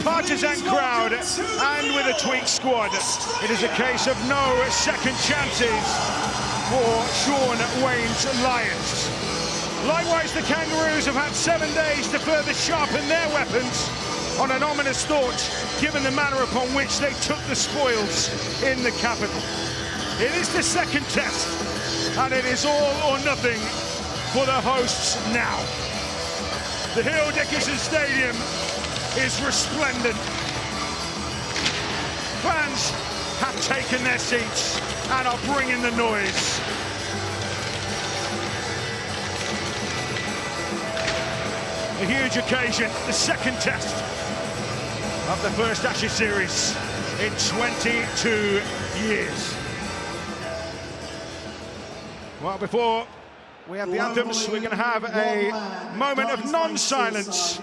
partisan crowd and with a tweaked squad, it is a case of no second chances for Shaun Wayne's Lions. Likewise, the Kangaroos have had 7 days to further sharpen their weapons on an ominous thought, given the manner upon which they took the spoils in the capital. It is the second test, and it is all or nothing for the hosts now. The Hill Dickinson Stadium is resplendent. Fans have taken their seats and are bringing the noise. A huge occasion, the second test of the first Ashes series in 22 years. Well, before we have the anthems, we're going to have a moment of non-silence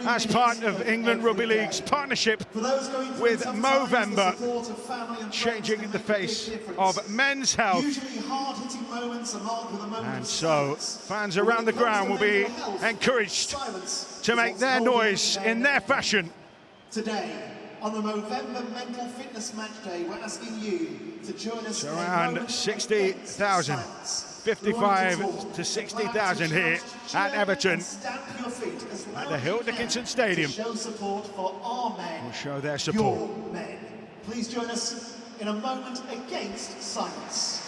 as part of England Rugby League's partnership with Movember, changing the face of men's health. And so fans around the ground will be encouraged to make their noise in their fashion. Today, on the Movember Mental Fitness Match Day, we're asking you to join us. Around 60,000. 55 to 60,000 here at Everton at the Hill Dickinson Stadium. Show support for our men. Will show their support. Your men. Please join us in a moment against silence.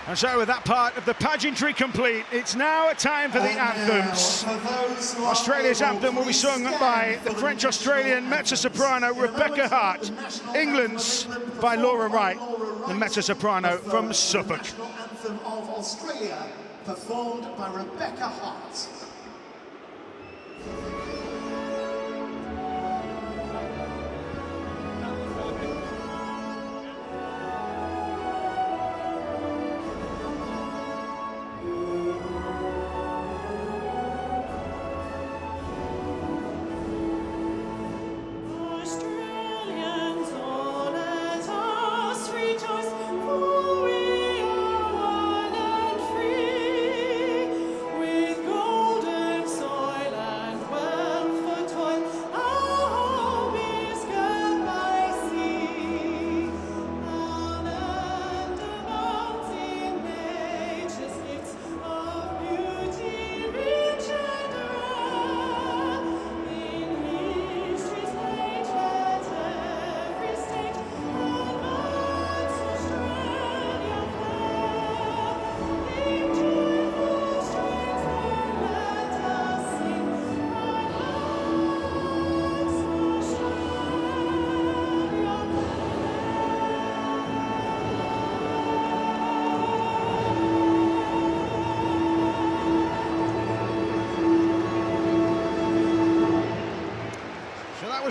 And so with that part of the pageantry complete, it's now time for the anthems. Australia's anthem will be sung by the French-Australian mezzo-soprano Rebecca Hart. England's by Laura Wright, the mezzo-soprano from Suffolk. National anthem of Australia, performed by Rebecca Hart.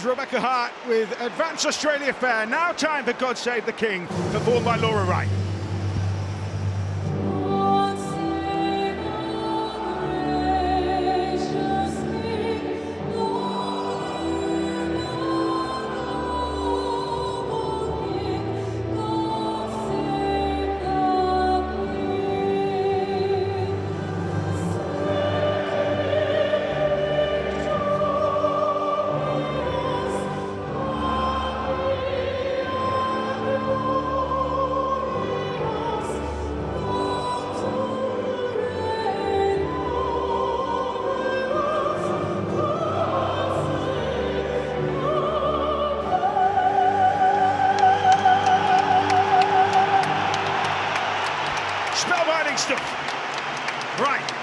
Rebecca Hart with Advance Australia Fair. Now time for God Save the King, performed by Laura Wright.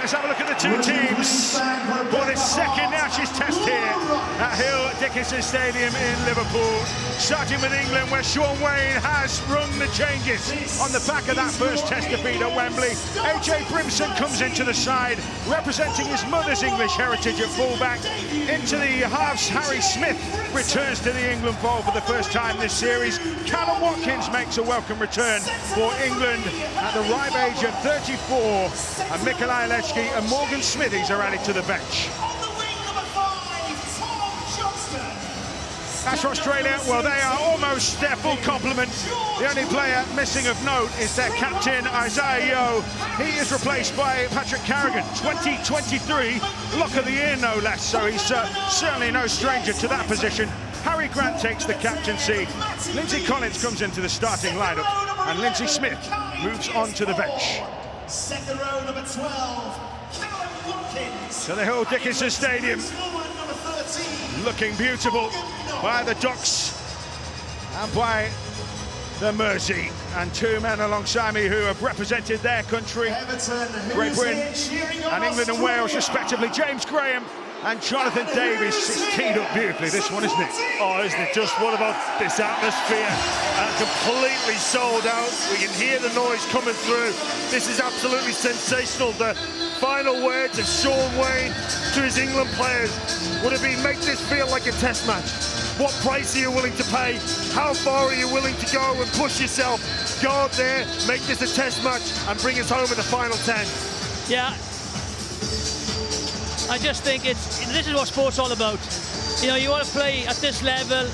Let's have a look at the two teams for this second Ashes test here at Hill Dickinson Stadium in Liverpool. Starting with England, where Sean Wayne has rung the changes on the back of that first test defeat at Wembley. AJ Brimson comes into the side, representing his mother's English heritage at fullback. Into the halves, Harry Smith returns to the England fold for the first time this series. Callum Watkins makes a welcome return for England at the ripe age of 34, and Michael Lechki and Morgan Smithies are added to the bench. As for Australia, well, they are almost their full complement. The only player missing of note is their captain, Isaiah Yeo. He is replaced by Patrick Carrigan, 2023 lock of the year, no less, so he's certainly no stranger to that position. Harry Grant takes the captaincy. Lindsay Collins comes into the starting lineup, and Lindsay Smith moves on to the bench. Second row, number 12, Callum Watkins. To the Hill Dickinson Stadium, looking beautiful by the Ducks and by the Mersey, and two men alongside me who have represented their country, Great Britain and England and Wales respectively. James Graham and Jonathan Davies. It's teed up beautifully, this one, isn't it? Oh, isn't it just? What about this atmosphere? Completely sold out. We can hear the noise coming through. This is absolutely sensational. The final words of Sean Wayne to his England players would have been, make this feel like a test match. What price are you willing to pay? How far are you willing to go and push yourself? Go out there, make this a test match and bring us home in the final 10. Yeah. I just think this is what sport's all about. You know, you want to play at this level,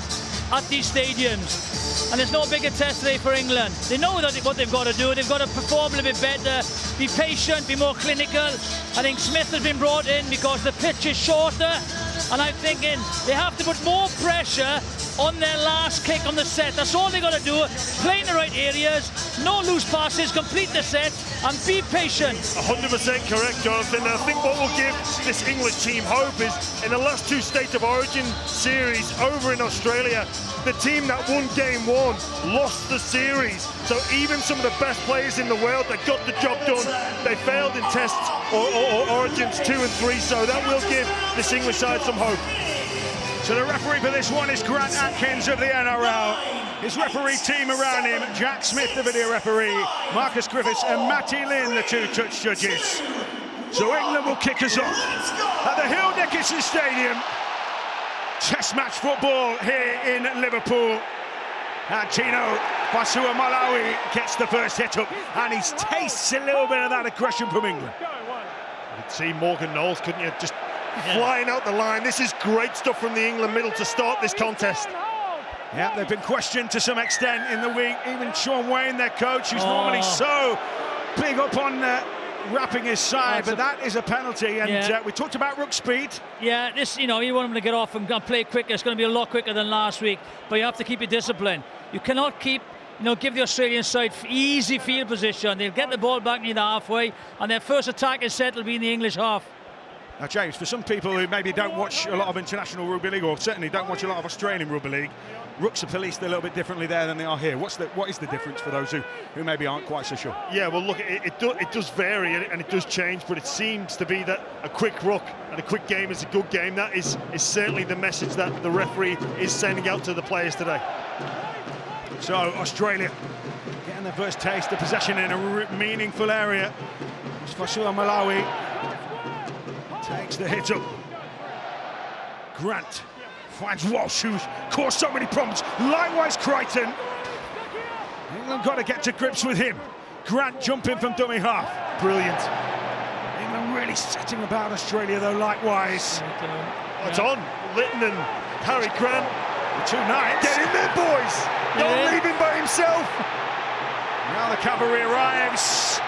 at these stadiums, and there's no bigger test today for England. They know that what they've got to do. They've got to perform a little bit better, be patient, be more clinical. I think Smith has been brought in because the pitch is shorter, and I'm thinking they have to put more pressure on their last kick on the set. That's all they've got to do. Play in the right areas, no loose passes, complete the set, and be patient. 100% correct, Jonathan. And I think what will give this English team hope is, in the last two State of Origin series over in Australia, the team that won game one lost the series. So even some of the best players in the world that got the job done, they failed in tests or Origins 2 and 3. So that will give this English side some hope. So the referee for this one is Grant Atkins of the NRL. His referee team around him, Jack Smith, the video referee, Marcus Griffiths and Matty Lynn, the two touch judges. So England will kick us off at the Hill Dickinson Stadium. Test match football here in Liverpool. And Tino Fasua Malawi gets the first hit up, and he tastes a little bit of that aggression from England. You could see Morgan Knowles, couldn't you? Just flying out the line. This is great stuff from the England middle to start this contest. Yeah, they've been questioned to some extent in the week. Even Sean Wayne, their coach, who's normally so big up on wrapping his side, but that is a penalty. And we talked about ruck speed. Yeah, this, you know, you want him to get off and play quicker. It's going to be a lot quicker than last week, but you have to keep your discipline. You cannot keep, you know, give the Australian side easy field position. They'll get the ball back near the halfway, and their first attack is set will be in the English half. Now, James, for some people who maybe don't watch a lot of international rugby league, or certainly don't watch a lot of Australian rugby league, rucks are policed a little bit differently there than they are here. What is the difference for those who maybe aren't quite so sure? Yeah, well, look, it does vary and it does change, but it seems to be that a quick ruck and a quick game is a good game. That is certainly the message that the referee is sending out to the players today. So Australia getting their first taste of possession in a meaningful area. Fasua Malawi takes the hit up. Grant finds Walsh, who's caused so many problems. Likewise, Crichton. England got to get to grips with him. Grant jumping from dummy half. Brilliant. England really setting about Australia, though, likewise. It's on. Litton and Harry Grant. The two knights. Get in there, boys. Don't leave him by himself. Now the cavalry arrives.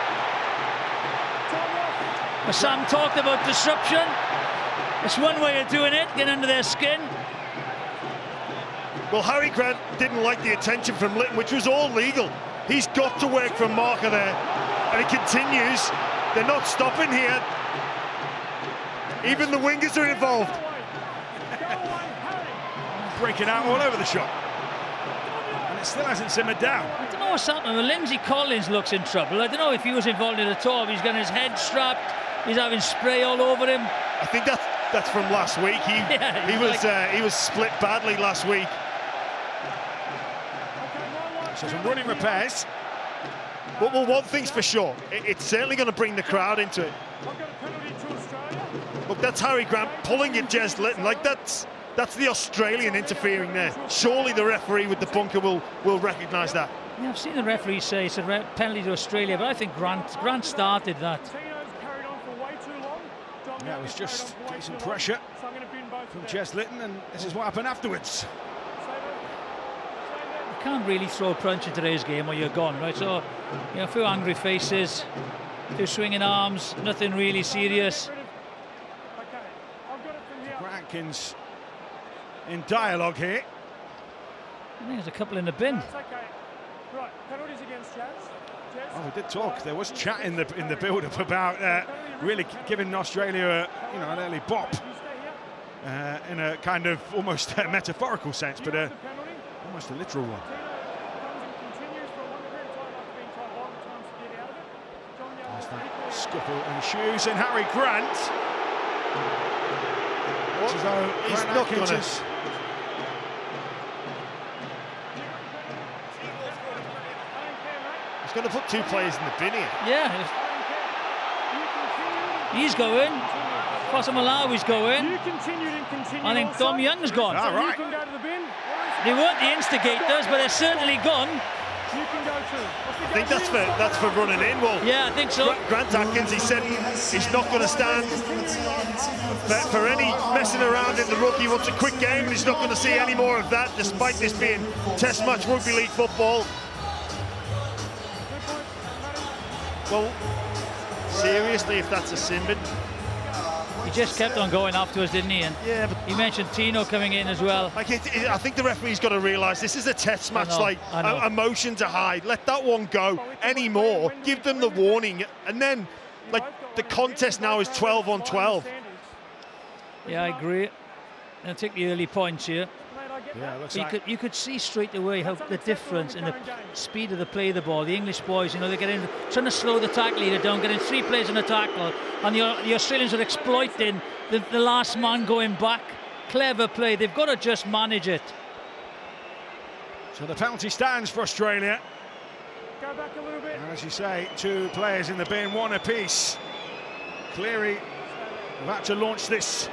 Sam talked about disruption. It's one way of doing it, get under their skin. Well, Harry Grant didn't like the attention from Litton, which was all legal. He's got to work from marker there, and it continues. They're not stopping here. Even the wingers are involved. Breaking out all over the shop. And it still hasn't simmered down. I don't know what's happening. Well, Lindsay Collins looks in trouble. I don't know if he was involved in it at all. He's got his head strapped. He's having spray all over him. I think that's from last week. He was split badly last week. So some running repairs. But well, one thing's for sure, it's certainly going to bring the crowd into it. Look, that's Harry Grant pulling at Jez Litton. Like that's the Australian interfering there. Surely the referee with the bunker will recognise that. Yeah, I've seen the referee say it's a penalty to Australia, but I think Grant started that. Yeah, it was just decent pressure from Jez Litton, and this is what happened afterwards. You can't really throw a punch in today's game or you're gone, right? So, you know, a few angry faces, a few swinging arms, nothing really serious. Atkins in dialogue here. I think there's a couple in the bin. Oh, we did talk. There was chat in the build-up about really giving Australia an early bop in a kind of almost metaphorical sense, but almost a literal one. There's that scuffle and shoes, and Harry Grant. He's not going to. He's going to put two players in the bin here. Yeah. He's going. Fossa Malawi's going. I think Dom Young's gone. All right. They weren't the instigators, but they're certainly gone. I think that's for running in. Well, yeah, I think so. Grant Atkins, he said he's not going to stand for any messing around in the ruck. He wants a quick game, and he's not going to see any more of that, despite this being Test match rugby league football. Well, seriously, if that's a sin bin. He just kept on going afterwards, didn't he? And yeah, but he mentioned Tino coming in as well. Like I think the referee's got to realise this is a Test match. Like emotion to hide. Let that one go anymore. Give them the warning, and then like the contest now is 12 on 12. Yeah, I agree. I'll take the early points here. Yeah, it looks you could see straight away how the difference in the speed of the play of the ball. The English boys, they're getting trying to slow the tackle leader down, getting 3 players on a tackle, and the Australians are exploiting the last man going back. Clever play. They've got to just manage it. So the penalty stands for Australia. Go back a little bit. And as you say, 2 players in the bin, 1 apiece. Cleary about to launch this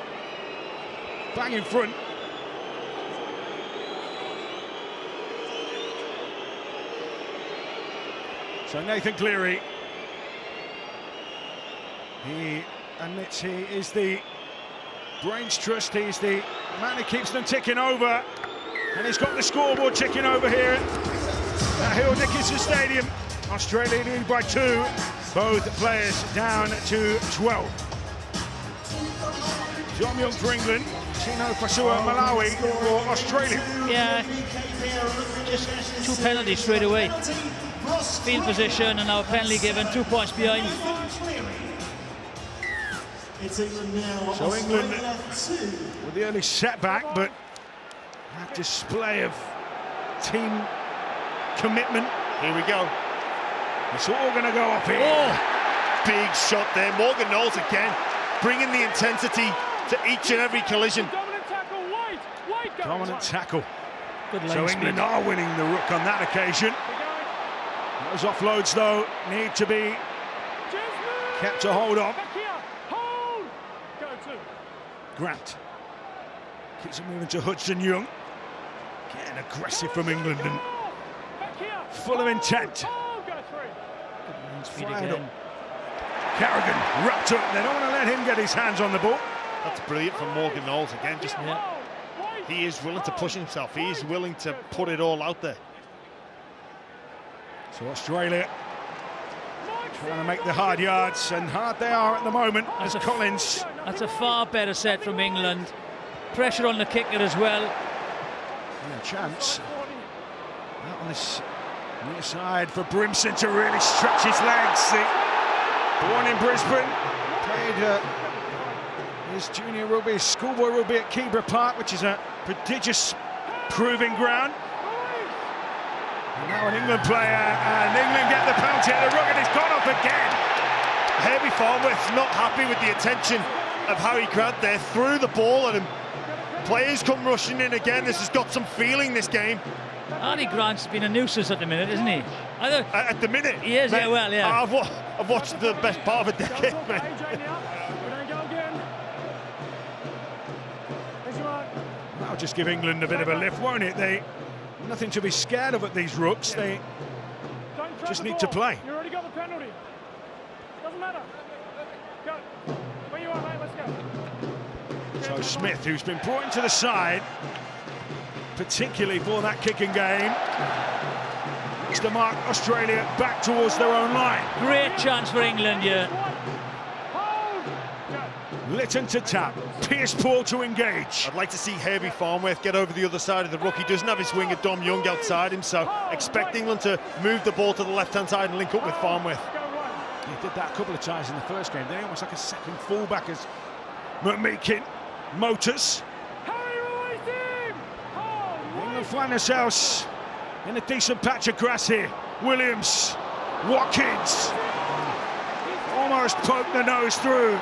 bang in front. So Nathan Cleary, he admits he is the brains trust, he's the man who keeps them ticking over, and he's got the scoreboard ticking over here at Hill Dickinson Stadium. Australia lead by 2, both players down to 12. John Young for England, Tino Fasua Malawi for Australia. Yeah, just 2 penalties straight away. Field position and now a penalty given, 2 points behind. So England with the early setback, but that display of team commitment. Here we go. It's all going to go up here. Oh, big shot there. Morgan Knowles again, bringing the intensity to each and every collision. Dominant tackle. Good line so England speed. are winning the ruck on that occasion. Those offloads, though, need to be kept a hold of. Grant keeps it moving to Hudson Young. Getting aggressive from England and full of intent. Fired up. Carrigan wrapped up. They don't want to let him get his hands on the ball. That's brilliant from Morgan Knowles again. He is willing to push himself. He is willing to put it all out there. So Australia trying to make the hard yards, and hard they are at the moment. As Collins. That's a far better set from England. Pressure on the kicker as well. Yeah, chance out on this near side for Brimson to really stretch his legs. Born in Brisbane, played his junior rugby, schoolboy rugby at Keebra Park, which is a prodigious proving ground. And now an England player, and England get the penalty at the ruck, and it's gone off again. Herbie Farnworth's not happy with the attention of Harry Grant there. Threw the ball at him. Players come rushing in again. This has got some feeling, this game. Harry Grant's been a nuisance at the minute, isn't he? At the minute? He is, mate, yeah, well, yeah. I've watched the best part of a decade, mate. That'll just give England a bit of a lift, won't it? Nothing to be scared of at these rooks. They just need to play. You already got the penalty. Doesn't matter. Go. Where you are, mate, let's go. So Smith, who's been brought into the side, particularly for that kicking game, looks to mark Australia back towards their own line. Great chance for England, yeah. Lytton to tap, Pierce-Paul to engage. I'd like to see Herbie Farnworth get over the other side of the ruck. He doesn't have his winger Dom Young outside him, so expect England to move the ball to the left-hand side and link up with Farnworth. He did that a couple of times in the first game. They're almost like a second fullback as McMeekin motors. England find themselves in a decent patch of grass here. Williams, Watkins, almost poked the nose through.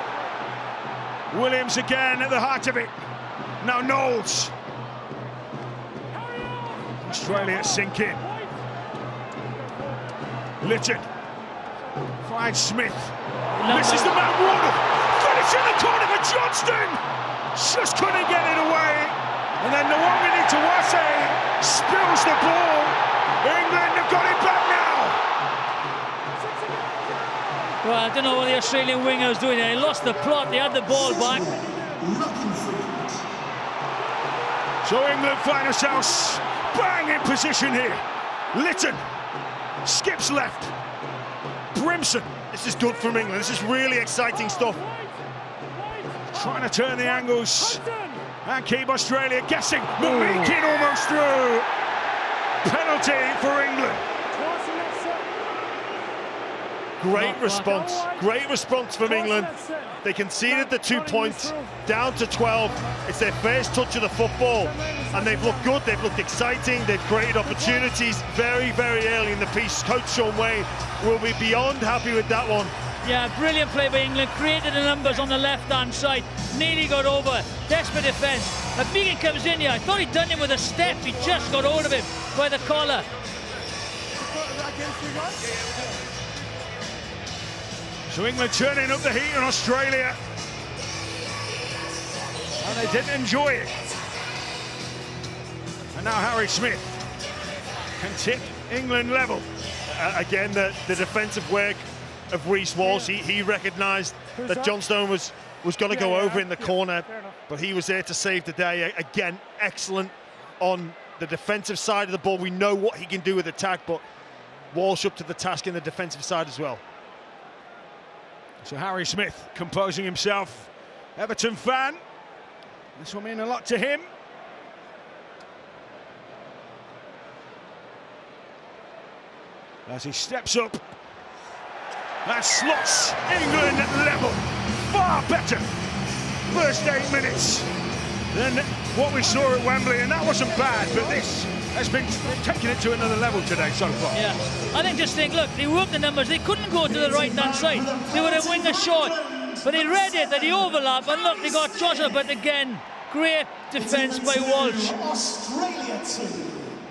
Williams again at the heart of it. Now Knowles. Australia sink in. Lytton finds Smith. This is the man Waddle. Finish in the corner for Johnston. Just couldn't get it away. And then Nwangini Tawase spills the ball. England have got it back now. Well, I don't know what the Australian winger was doing there. He lost the plot. They had the ball back. So England find themselves bang in position here. Lytton skips left. Brimson. This is good from England. This is really exciting stuff. Trying to turn the angles and keep Australia guessing. McMeekin almost through. Penalty for England. Great response from England. They conceded the 2 points, down to 12. It's their first touch of the football, and they've looked good, they've looked exciting, they've created opportunities very, very early in the piece. Coach Sean Wayne will be beyond happy with that one. Yeah, brilliant play by England, created the numbers on the left-hand side, nearly got over, desperate defence. McMeekin comes in here, I thought he'd done him with a step, he just got hold of him by the collar. So England turning up the heat in Australia. And they didn't enjoy it. And now Harry Smith can tip England level. Again, the defensive work of Reece Walsh, he recognised that Johnstone was going to go over in the corner, but he was there to save the day. Again, excellent on the defensive side of the ball. We know what he can do with attack, but Walsh up to the task in the defensive side as well. So Harry Smith composing himself, Everton fan. This will mean a lot to him. As he steps up and slots England level. Far better first 8 minutes than what we saw at Wembley, and that wasn't bad, but this has been taking it to another level today so far. Yeah, I think, look, they worked the numbers, they couldn't go to the right-hand side. They were a winger short, but they read it, that he overlapped, and look, they got Johnson, but again, great defence by Walsh.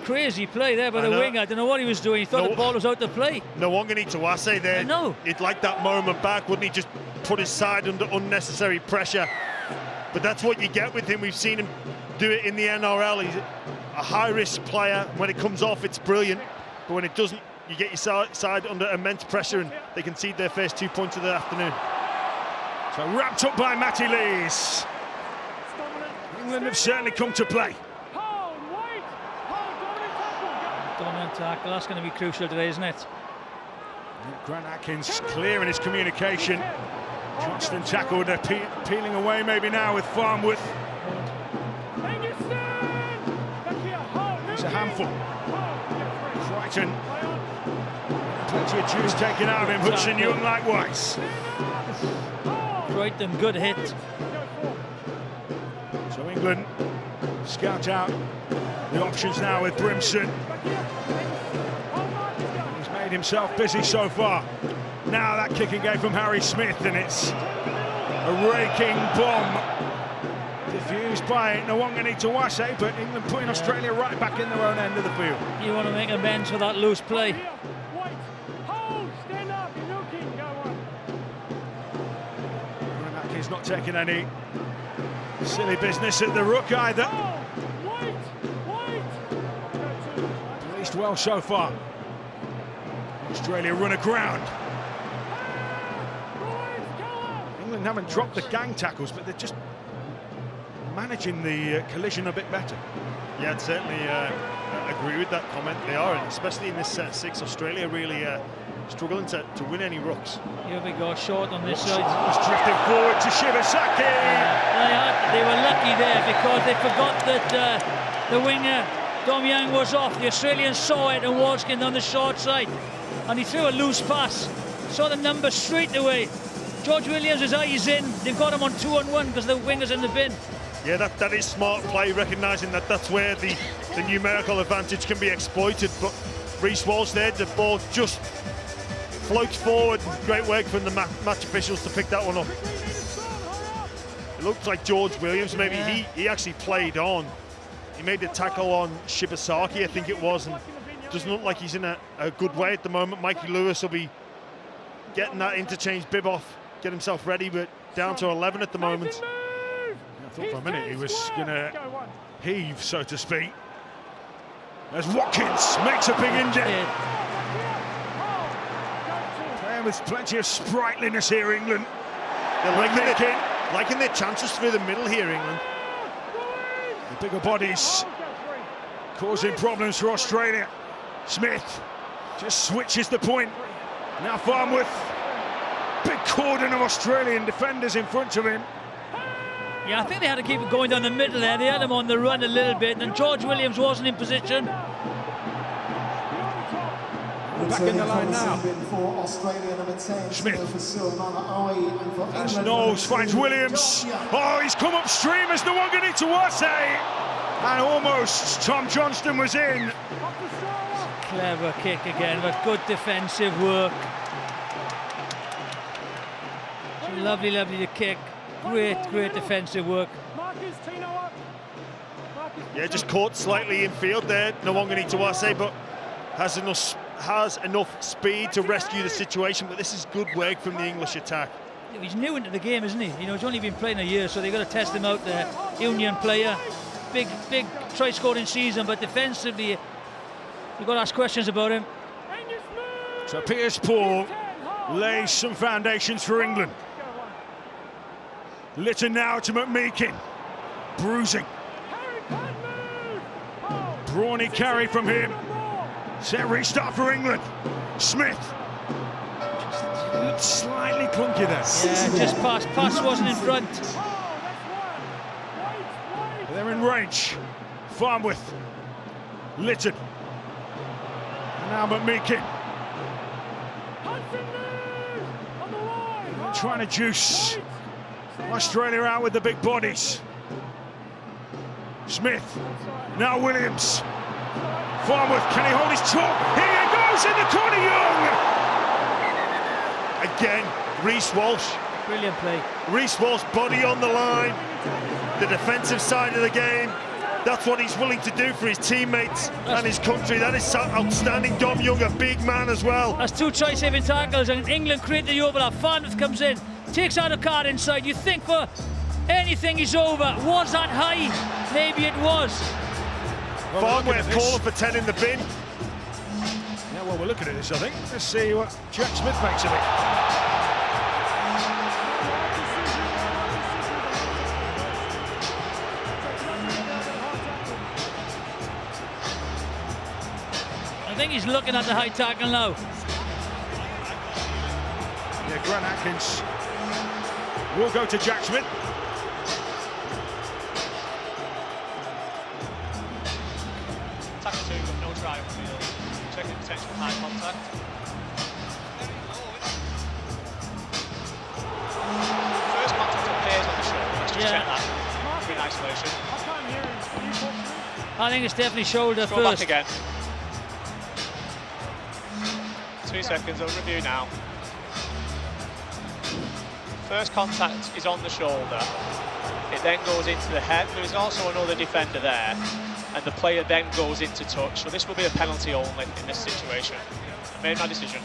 Crazy play there by the winger. I don't know what he was doing. He thought the ball was out to play. Nwangini Tawase there. No. He'd like that moment back, wouldn't he? Just put his side under unnecessary pressure. But that's what you get with him. We've seen him do it in the NRL. He's a high-risk player. When it comes off, it's brilliant. But when it doesn't, you get your side under immense pressure, and they concede their first 2 points of the afternoon. So wrapped up by Matty Lees. England have certainly come to play. Dominant tackle, that's going to be crucial today, isn't it? Grant Atkins clear in his communication. Johnston tackled, peeling away maybe now with Farnworth. It's a handful. Crichton. Plenty of juice taken out of him. Hudson Young likewise. Crichton, good hit. So England scout out the options now with Brimson. He's made himself busy so far. Now that kicking game from Harry Smith, and it's a raking bomb. Diffused by Nwangani-Tawase, but England putting Australia right back in their own end of the field. You want to make amends for that loose play. He's not taking any silly business at the ruck either. Released well so far. Australia run aground. England haven't dropped the gang tackles, but they're just managing the collision a bit better. Yeah, I'd certainly agree with that comment. They are, and especially in this set 6, Australia really struggling to win any rucks. Here we go, short on this side. Was drifting forward to Shibasaki. They were lucky there because they forgot that the winger, Dom Young, was off. The Australians saw it and Walskin on the short side. And he threw a loose pass. Saw the number straight away. George Williams' eyes in. They've got him on 2-on-1 because the winger's in the bin. Yeah, that is smart play, recognising that that's where the numerical advantage can be exploited. But Reece Walsh there, the ball just floats forward. Great work from the match officials to pick that one up. It looked like George Williams, maybe he actually played on. He made the tackle on Shibasaki, I think it was, and doesn't look like he's in a good way at the moment. Mikey Lewis will be getting that interchange bib off, get himself ready, but down to 11 at the moment. I thought for a minute he was going to heave, so to speak. As Watkins makes a big indent. Playing with plenty of sprightliness here, England. They're liking their chances through the middle here, England. The bigger bodies causing problems for Australia. Smith just switches the point. Now Farnworth. Big cordon of Australian defenders in front of him. Yeah, I think they had to keep it going down the middle there. They had him on the run a little bit, and George Williams wasn't in position. Back in the line now. Smith. Knowles finds Williams. Oh, he's come upstream as Nwangani-Tawase. And almost Tom Johnston was in. Clever kick again, but good defensive work. Lovely, lovely to kick. Great defensive work. Yeah, just caught slightly in field there, Nwangani-Tawase, but has enough speed to rescue the situation. But this is good work from the English attack. He's new into the game, isn't he? You know, he's only been playing a year, so they've got to test him out there. Union player, big try-scoring season, but defensively, you've got to ask questions about him. So Piers Paul lays some foundations for England. Litton now to McMeekin. Bruising. Brawny carry from him. Set restart for England. Smith. Looked slightly clunky there. Yeah, just passed. Pass wasn't in front. They're in range. Farnworth. Litton. And now McMeekin. Trying to juice Australia out with the big bodies. Smith. Now Williams. Farnworth, can he hold his chalk? Here he goes in the corner, Young! Again, Reece Walsh. Brilliant play. Reece Walsh, body on the line. The defensive side of the game. That's what he's willing to do for his teammates and his country. That is outstanding. Dom Young, a big man as well. That's two try-saving tackles, and England create the overlap. Farnworth comes in, takes out a card inside. You think for anything he's over. Was that high? Maybe it was. Well, Farnworth calling for 10 in the bin. Yeah, well, we're looking at this, I think. Let's see what Jack Smith makes of it. I think he's looking at the high tackle now. Yeah, Grant Atkins will go to Jack Smith. Tackle 2, but no try on field. Checking potential high contact. First contact appears on the shoulder. Let's just check that. In isolation. I think it's definitely shoulder Go first. back again. 2 seconds, I'll review now. First contact is on the shoulder. It then goes into the head. There is also another defender there, and the player then goes into touch. So this will be a penalty only in this situation. I made my decision.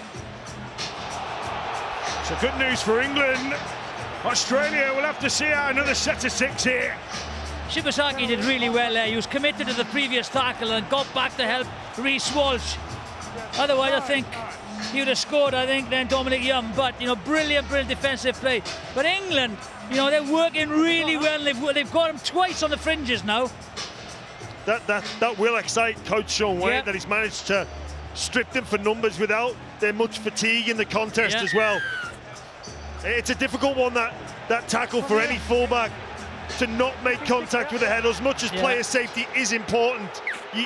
So good news for England. Australia will have to see out another set of 6 here. Shibasaki did really well there. He was committed to the previous tackle and got back to help Reece Walsh. Otherwise, I think he would have scored, I think, then Dominic Young. But, you know, brilliant defensive play. But England, you know, they're working really well. They've got him twice on the fringes now. That will excite Coach Sean Wayne, Yeah. that he's managed to strip them for numbers without there much fatigue in the contest as well. It's a difficult one, that tackle for any fullback, to not make contact with the head. As much as player safety is important,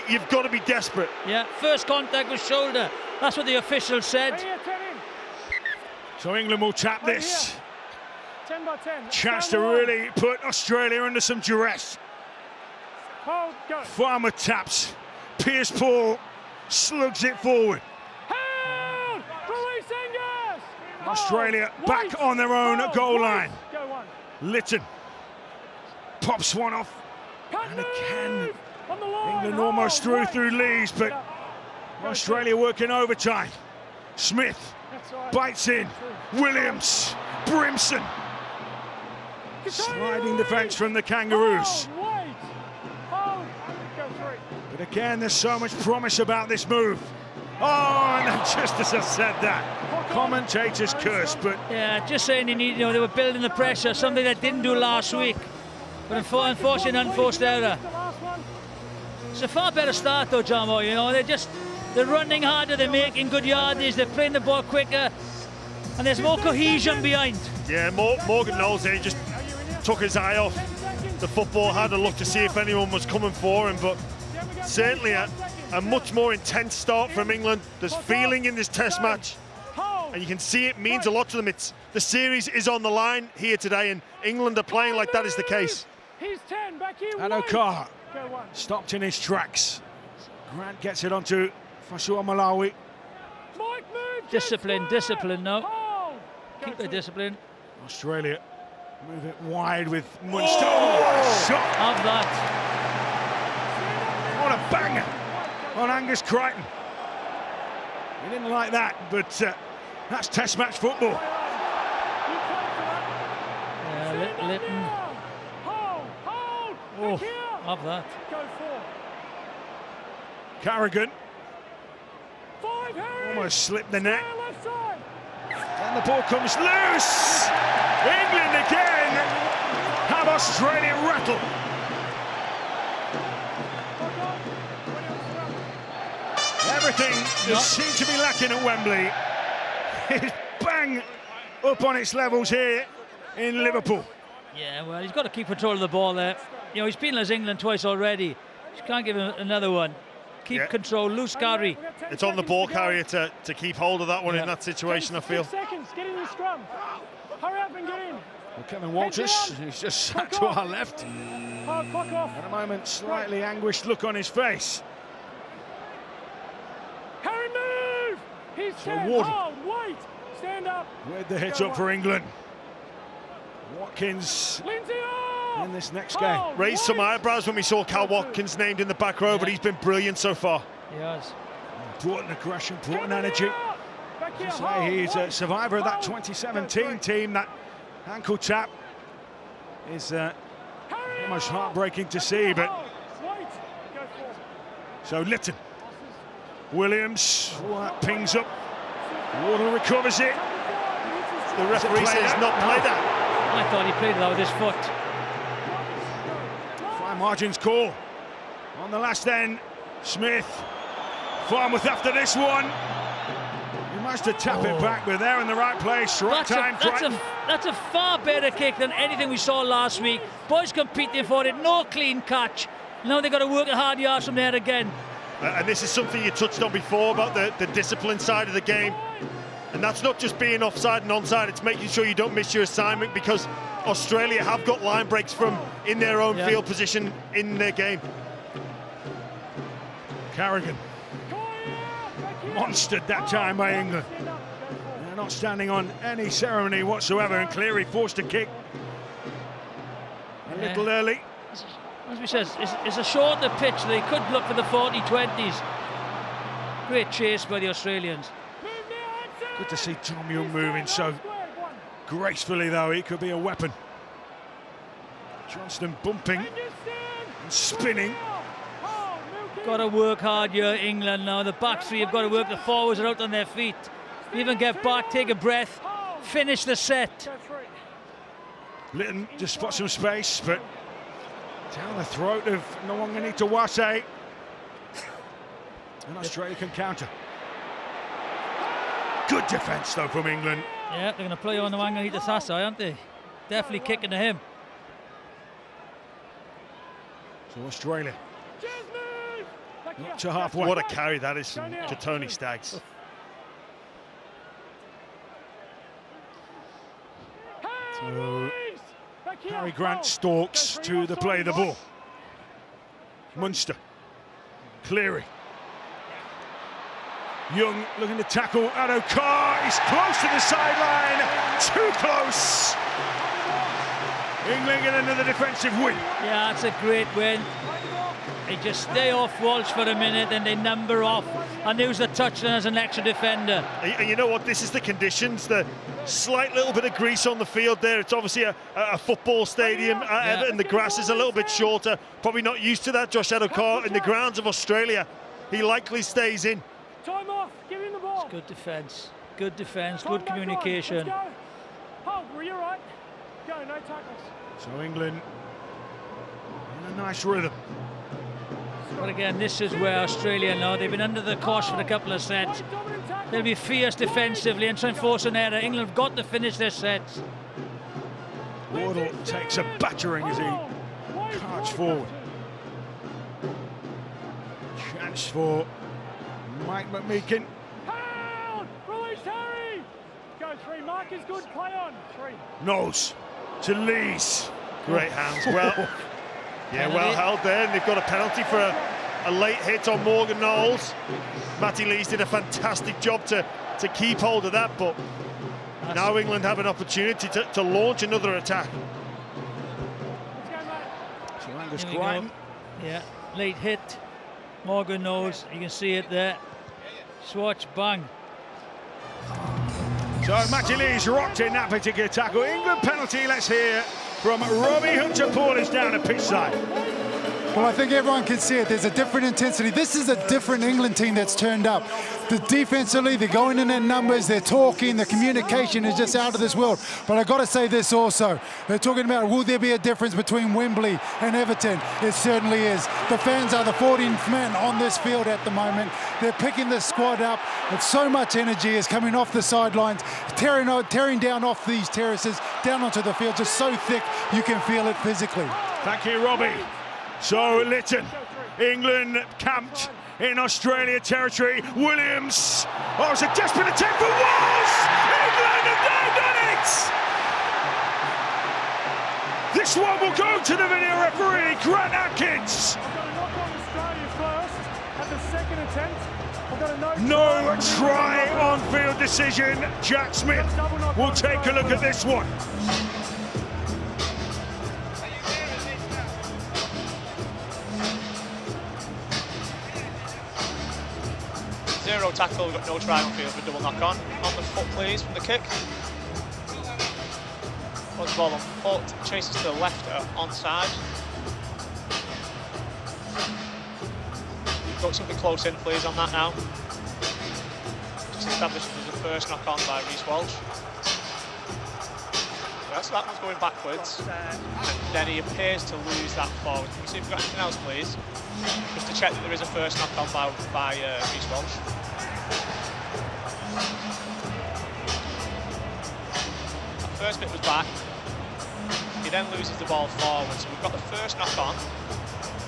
you've got to be desperate. Yeah, first contact was shoulder. That's what the official said. So England will tap this. 10 by 10. Chance to really put Australia under some duress. Hold, go. Farmer taps. Pierce Paul slugs it forward. Hold! Release Angus! Australia Hold. back Wait. on their own Hold. goal Wait. line. Go one. Lytton pops one off. Cut And again, move. On the line. England Hold. almost through Wait. Lees, but Go Australia working overtime. Smith That's right. bites in. Williams, Brimson. Sliding defence from the Kangaroos. Hold. Wait. Hold. Go three. But again, there's so much promise about this move. Oh, and just as I said that, commentators curse, but Yeah, just saying you know, they were building the pressure, something they didn't do last week. But unfortunately, unforced error. The last one. It's a far better start though, Jamo, you know, they're running harder, they're making good yardage, they're playing the ball quicker, and there's more cohesion behind. Yeah, Morgan Knowles there, he just took his eye off the football, had a look to see if anyone was coming for him, but certainly a much more intense start from England. There's feeling in this test match, and you can see it means a lot to them. The series is on the line here today, and England are playing like that is the case. He's 10, back here. and wait. O'Carr Go one. stopped in his tracks. Grant gets it onto Fasua Malawi. Mike, move. Discipline now. Hold. Go Keep the two. discipline. Australia move it wide with Munster. What a shot! Have that. What a banger on Angus Crichton. He didn't like that, but that's test match football. You played for that. Yeah, Stand up Lytton. now. Hold. Oh, Back here. have that. Go four. Carrigan 5, Harry. almost slipped the net. There, left side. And the ball comes loose. England again have Australia rattled. Back on. 20 on scrum. Everything that seemed to be lacking at Wembley is bang up on its levels here in Liverpool. Yeah, well, he's got to keep control of the ball there. You know, he's penalised England twice already. You can't give him another one. Keep control, loose carry. We've got 10 It's on the seconds ball to go. carrier to keep hold of that one Yeah. in that situation, I 10 feel. seconds, get in the scrum. Hurry up and get in. Well, Kevin Walters, who's just sat to our left. Hard clock off. At a moment, slightly anguished look on his face. Harry, move. He's 10. Warden. Hold, wait. Stand up. With the hit Go up one. for England. Watkins Lindsay off. in this next game. Hold, Raised some wait. eyebrows when we saw Cal Watkins named in the back row, but he's been brilliant so far. He has. Important aggression, important Come energy. out. Back here, As I say, hold, he's a wait. survivor of that Hold. 2017 Go team. That ankle tap is Harry almost off. heartbreaking to Back see, here, but hold. Wait. Go four. so Lytton. Williams, oh, that pings up. Wardle recovers it. The referee play says that? not play No. that. I thought he played that with his foot. Fine margins call on the last end. Smith, Farmouth after this one. He managed to tap it back, but they're in the right place. Right time, Crichton. That's a far better kick than anything we saw last week. Boys competing for it, no clean catch. Now they've got to work at hard yards from there again. And this is something you touched on before about the discipline side of the game. And that's not just being offside and onside, it's making sure you don't miss your assignment, because Australia have got line breaks from in their own field position in their game. Carrigan monstered that time by England. They're not standing on any ceremony whatsoever, and Cleary forced to kick a little early. As we said, it's a shorter pitch. They could look for the 40-20s. Great chase by the Australians. Good to see Tom Young moving so gracefully, though. He could be a weapon. Johnston bumping and spinning. Got to work hard here, England now. The back three have got to work. The forwards are out on their feet. Even get back, take a breath, finish the set. Litton just spot some space, but down the throat of Nwangani-Tawase. And Australia can counter. Good defence, though, from England. Yeah, they're going to play on Nwangani-Tawase, aren't they? Definitely kicking to him. So Australia up to halfway. What a carry that is from Katoni Staggs. So Harry Grant stalks to the play of the ball. Munster, Cleary. Young looking to tackle Addo-Carr. He's close to the sideline. Too close. England get another defensive win. Yeah, that's a great win. They just stay off Walsh for a minute, then they number off and use the touchdown as an extra defender. And you know what? This is the conditions. The slight little bit of grease on the field there. It's obviously a football stadium at Everton. The grass is a little bit shorter. Probably not used to that, Josh Addo-Carr. In the grounds of Australia, he likely stays in. Time off, give him the ball. It's good defence, good communication. Hold, were you right? Go, no tackles. So England in a nice rhythm. But again, this is where Australia now, they've been under the cosh for a couple of sets. They'll be fierce defensively and try and force an error. England have got to finish their sets. Wardle takes a battering as he carts forward. Chance for Mike McMeekin. Release Harry! Go three, Mark is good, play on. Three. Knowles to Lees. Great hands, well. Yeah, well held there, and they've got a penalty for a late hit on Morgan Knowles. Matty Lees did a fantastic job to keep hold of that, but now England have an opportunity to launch another attack. Angus Crichton. Yeah, late hit. Morgan Knowles, you can see it there. Swatch, bang. So Matty Lees rocked in that particular tackle. England penalty, let's hear from Robbie Hunter-Paul is down at pitch side. Well, I think everyone can see it. There's a different intensity. This is a different England team that's turned up. The defensively, they're going in at numbers, they're talking, the communication is just out of this world. But I've got to say this also. They're talking about, will there be a difference between Wembley and Everton? It certainly is. The fans are the 14th man on this field at the moment. They're picking the squad up. With so much energy is coming off the sidelines, tearing down off these terraces, down onto the field, just so thick you can feel it physically. Thank you, Robbie. So Litton, England camped in Australia territory. Williams, oh, it's a desperate attempt for Walsh! England have now done it! This one will go to the video referee, Grant Atkins. I've got a knock on Australia first at the second attempt. I've got a no try on field decision. Jack Smith will take a look at this one. Zero tackle, we've got no try on field for double knock on. On the foot, please, from the kick. Puts the ball on foot, chases to the left, onside. Got something close in, please, on that now. Just established as the first knock on by Reece Walsh. So that one's going backwards. And then he appears to lose that forward. Can we see if we've got anything else, please? Just to check that there is a first knock on by Reece Walsh. That first bit was back. He then loses the ball forward. So we've got the first knock on.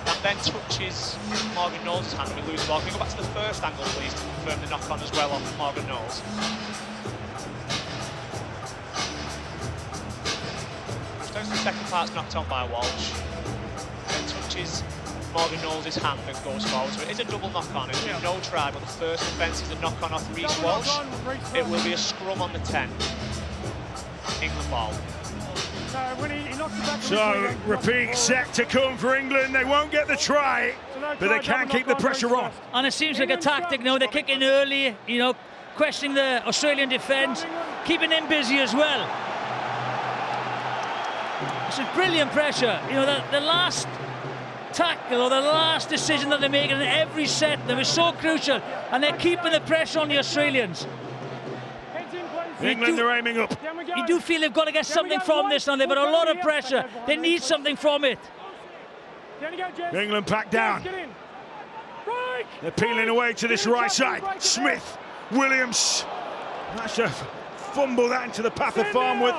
That then touches Morgan Knowles' hand and we lose the ball. Can we go back to the first angle, please, to confirm the knock on as well on Morgan Knowles? The second part's knocked on by Walsh. Then touches Morgan Knowles' hand and goes forward. So it is a double knock-on. It'll be no try, but the first offence is a knock-on off Reece Walsh. It will be a scrum on the 10. England ball. So, repeat set to come for England. They won't get the try, but they can keep the pressure on. And it seems like a tactic now. They're kicking early, you know, questioning the Australian defence, keeping them busy as well. It's a brilliant pressure. You know, the last tackle or the last decision that they're making in every set, that was so crucial, and they're keeping the pressure on the Australians. England are aiming up. You do feel they've got to get something from this now. They've got a lot of pressure. They need something from it. England back down. They're peeling away to this right side. Smith, Williams. That's to fumble that into the path of Farnworth.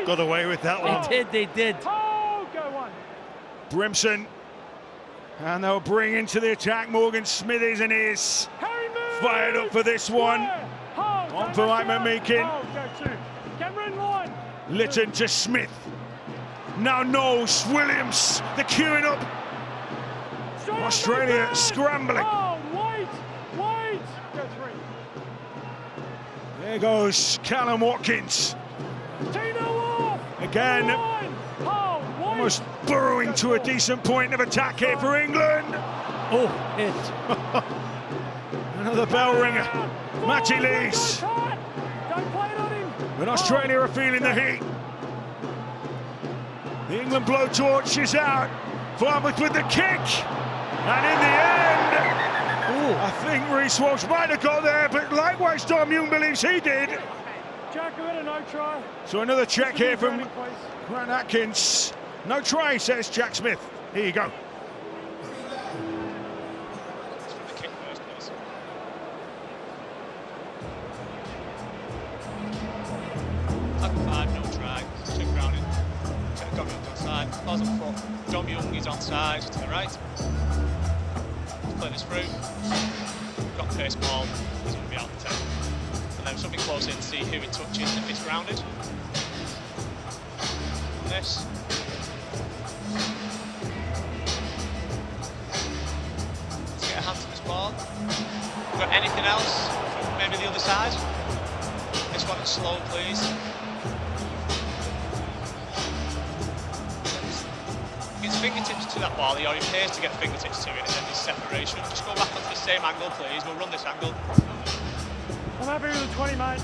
Got away with that one. They did. Brimson. And they'll bring into the attack Morgan Smithies, and he's fired up for this one. On for Mike McMeekin. Litton to Smith. Now Knowles, Williams, the queuing up. Australia scrambling. There goes Callum Watkins. Again, almost burrowing to a decent point of attack here for England. Oh, hit. Another bell ringer. Matty Lees. But Australia are feeling the heat. The England blowtorch is out. Farnworth with the kick. And in the end, I think Reece Walsh might have got there, but likewise Dom Young believes he did. So another check here from Grant Atkins. No try, says Jack Smith. Here you go. Paws on foot. Dom Young is onside to the right. Let's play this through. Got pace ball. He's going to be out the 10. And then something close in to see who it touches if it's grounded. This. Let's get a hand to this ball. We've got anything else from maybe the other side? This one is slow, please. Fingertips to that ball, he already appears to get fingertips to it, and then there's separation. Just go back onto the same angle, please. We'll run this angle. I'm happy with the 20, mate.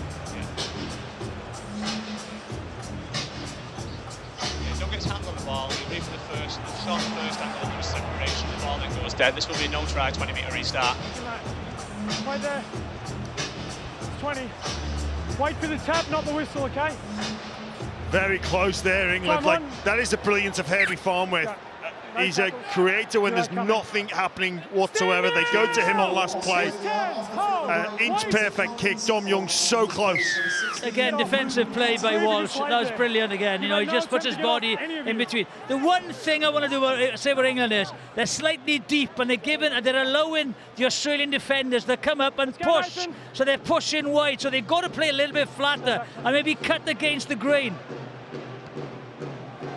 Yeah, don't get his hand on the ball. You'll read for the first, start the first angle, there's separation. The ball then goes dead. This will be a no try, 20-metre restart. Right there. 20. Wait for the tap, not the whistle, okay? Very close there, England. Like, that is the brilliance of Harry Farnworth. He's a creator when there's nothing happening whatsoever. They go to him on last play. Inch perfect kick. Dom Young so close. Again, defensive play by Walsh. That was brilliant again. You know, he just puts his body in between. The one thing I want to say about England is they're slightly deep, and they're allowing the Australian defenders to come up and push. So they're pushing wide. So they've got to play a little bit flatter and maybe cut against the grain.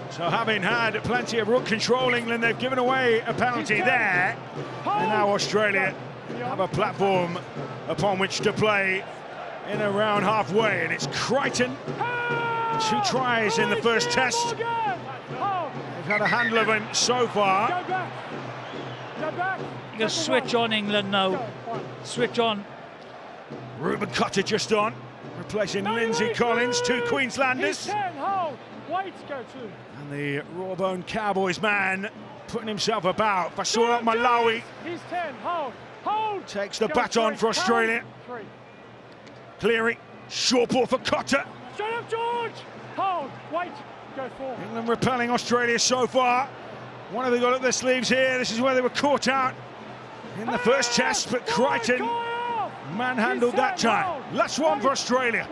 So having had plenty of ruck control, England, they've given away a penalty there. And now Australia have a platform upon which to play in around halfway. And it's Crichton. 2 tries in the first test. They've had a handle of him so far. You can switch on England now. Switch on. Ruben Cotter just on, replacing Lindsay Collins, 2 Queenslanders. And the Rawbone Cowboys man putting himself about. Fasura Malawi takes the baton for Australia. Cleary, short ball for Cotter. Straight up, George! Hold, wait, go forward. England repelling Australia so far. What have they got up their sleeves here? This is where they were caught out in the first test, but Crichton manhandled that time. Last one for Australia.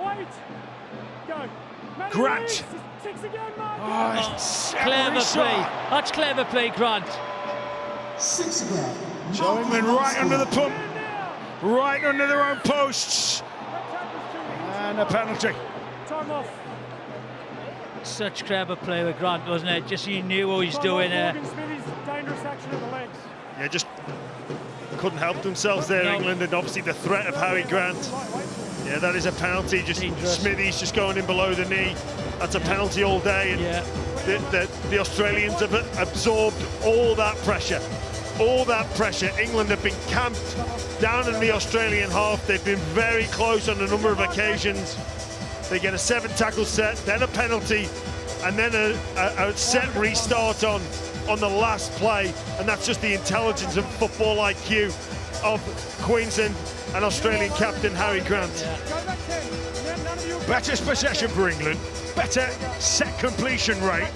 Grant. Clever play. That's clever play, Grant. 6 again. So England right under the pump, right under their own posts. And a penalty. Time off. Such clever play with Grant, wasn't it? Just he knew what he's doing there. Dangerous action. tension of the legs. Yeah, just couldn't help themselves there, England, and obviously the threat of Harry Grant. Yeah, that is a penalty. Just Smithy's just going in below the knee. That's a penalty all day. And the Australians have absorbed all that pressure. All that pressure. England have been camped down in the Australian half. They've been very close on a number of occasions. They get a 7-tackle set, then a penalty, and then a set restart on the last play. And that's just the intelligence and football IQ of Queensland and Australian captain Harry Grant. Better possession for England, better set completion rate.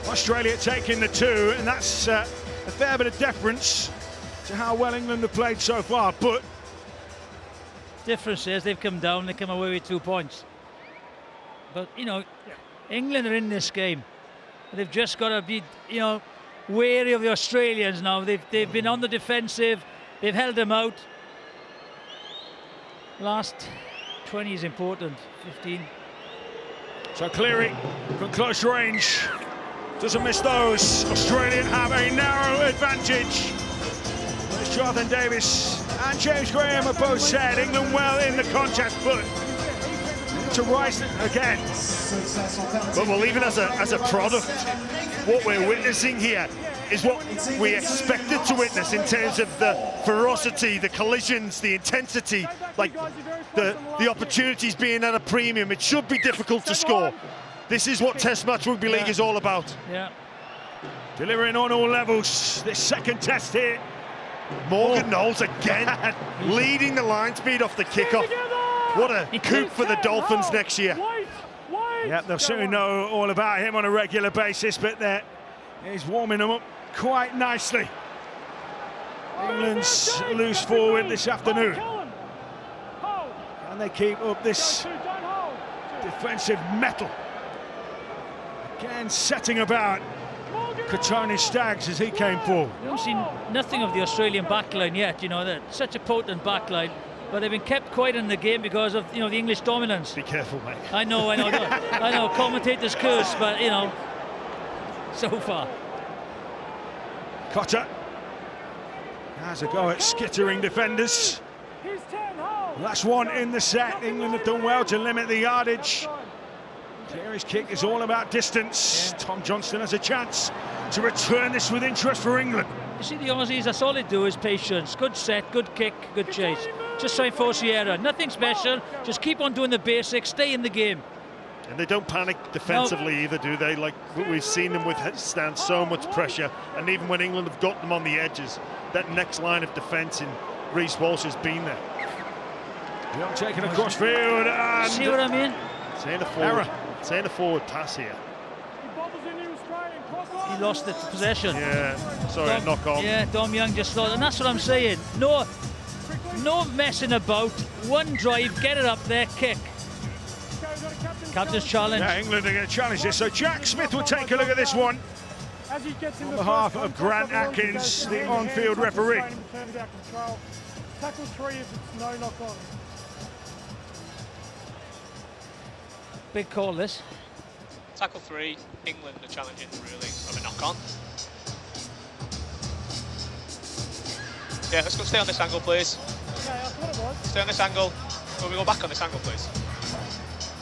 Australia taking the 2, and that's a fair bit of deference to how well England have played so far. But difference is they've come down, they come away with 2 points. But you know, England are in this game. They've just got to be, you know, wary of the Australians now. They've been on the defensive. They've held them out. Last 20 is important. 15. So Cleary from close range doesn't miss those. Australia have a narrow advantage. As Jonathan Davis and James Graham have both said, England well in the contest, but to rise again. But well, even as a product, what we're witnessing here is what we expected to witness in terms of the ferocity, the collisions, the intensity, like the opportunities being at a premium. It should be difficult to score. This is what Test Match Rugby League is all about. Yeah. Delivering on all levels. This second test here. Morgan Knowles again, leading the line speed off the kickoff. What a coup for the Dolphins next year. Yeah, they'll certainly know all about him on a regular basis, but he's warming them up quite nicely. England's loose forward this afternoon. Can they keep up this defensive mettle? Again, setting about Katoni Staggs as he came forward. We haven't seen nothing of the Australian backline yet. You know, they're such a potent backline, but they've been kept quiet in the game because of, you know, the English dominance. Be careful, mate. I know. I know. Commentators curse, but you know, so far. Cotter has a go at skittering defenders. Last one in the set. England have done well to limit the yardage. Cleary's kick is all about distance. Tom Johnston has a chance to return this with interest for England. You see, the Aussies, that's all they do is patience. Good set, good kick, good chase. Just try and force the error. Nothing special. Just keep on doing the basics. Stay in the game. And they don't panic defensively either, do they? Like we've seen them withstand so much pressure, and even when England have got them on the edges, that next line of defence in Reece Walsh has been there. Young taken across field and see what I mean? Saying a forward pass here. He lost the possession. Yeah, sorry, knock on. Yeah, Dom Young just lost, and that's what I'm saying. No messing about. One drive, get it up there, kick. Captain's challenge. Yeah, England are going to challenge this. So Jack Smith will take a look at this one on behalf of Grant Atkins, the on-field referee. Tackle 3 if it's no knock on. Big call this. Tackle 3, England are challenging the ruling of a knock-on. Yeah, let's go stay on this angle, please. Yeah, that's what it was. Stay on this angle. Will we go back on this angle, please?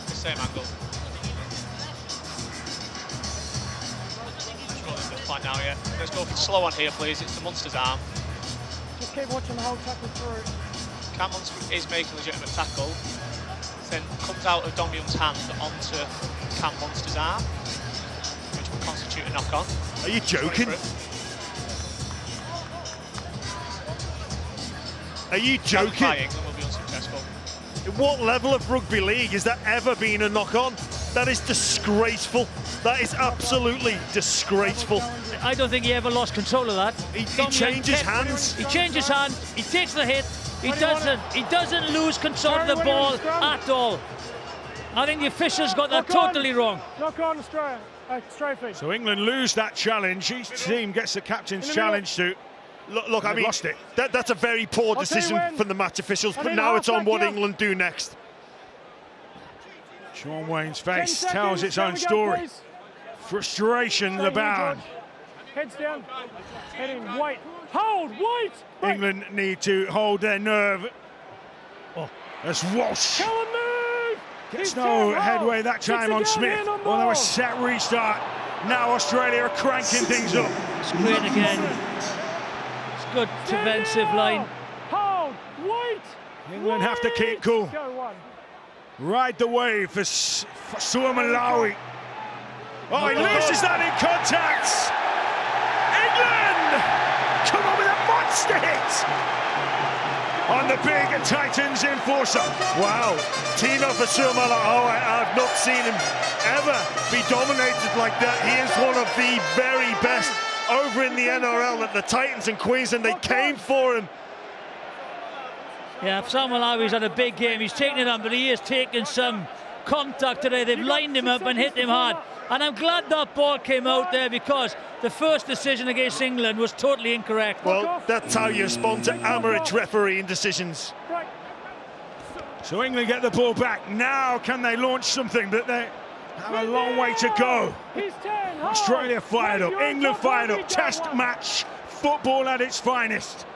The same angle. Let's roll this fine now, yeah. Let's go slow on here, please. It's the Munster's arm. Just keep watching the whole tackle through. Cam Munster is making a legitimate tackle. Then comes out of Dom Young's hand onto Cam Munster's arm, which will constitute a knock-on. Are you joking? Are you joking? England will be unsuccessful. At what level of rugby league has that ever been a knock-on? That is disgraceful. That is absolutely disgraceful. I don't think he ever lost control of that. He changes hands. He changes hands. He takes the hit. He doesn't lose control of the ball at all. I think the officials got that totally wrong. Knock on Australia. Straight feet. So England lose that challenge. Each team gets the captain's challenge to. Look, I mean, lost it. That's a very poor decision from the match officials, but now it's on what England do next. Sean Wayne's face tells its own story. Frustrations abound. Heads down. Head in. Wait. Hold. Wait. England need to hold their nerve. Oh, that's Walsh. Callum, move. Gets no headway that time on Smith. Well, there was set restart. Now Australia are cranking things up. It's great again. It's good defensive line. Hold. Wait. England have to keep cool. Go one. Ride the wave for Suomalawi. Oh, he loses that in contact. England come on with a monster hit on the big Titans enforcer. Wow, Tino for Suomalawi. I've not seen him ever be dominated like that. He is one of the very best over in the NRL. At the Titans in Queensland, they came for him. Yeah, Suomalawi's had a big game. He's taken it on, but he has taken some contact today. They've lined him up and hit him hard. And I'm glad that ball came out there, because the first decision against England was totally incorrect. Well, that's how you respond to amateur refereeing decisions. So England get the ball back. Now can they launch something? But they have a long way to go. Australia fired up, England fired up. Test match football at its finest.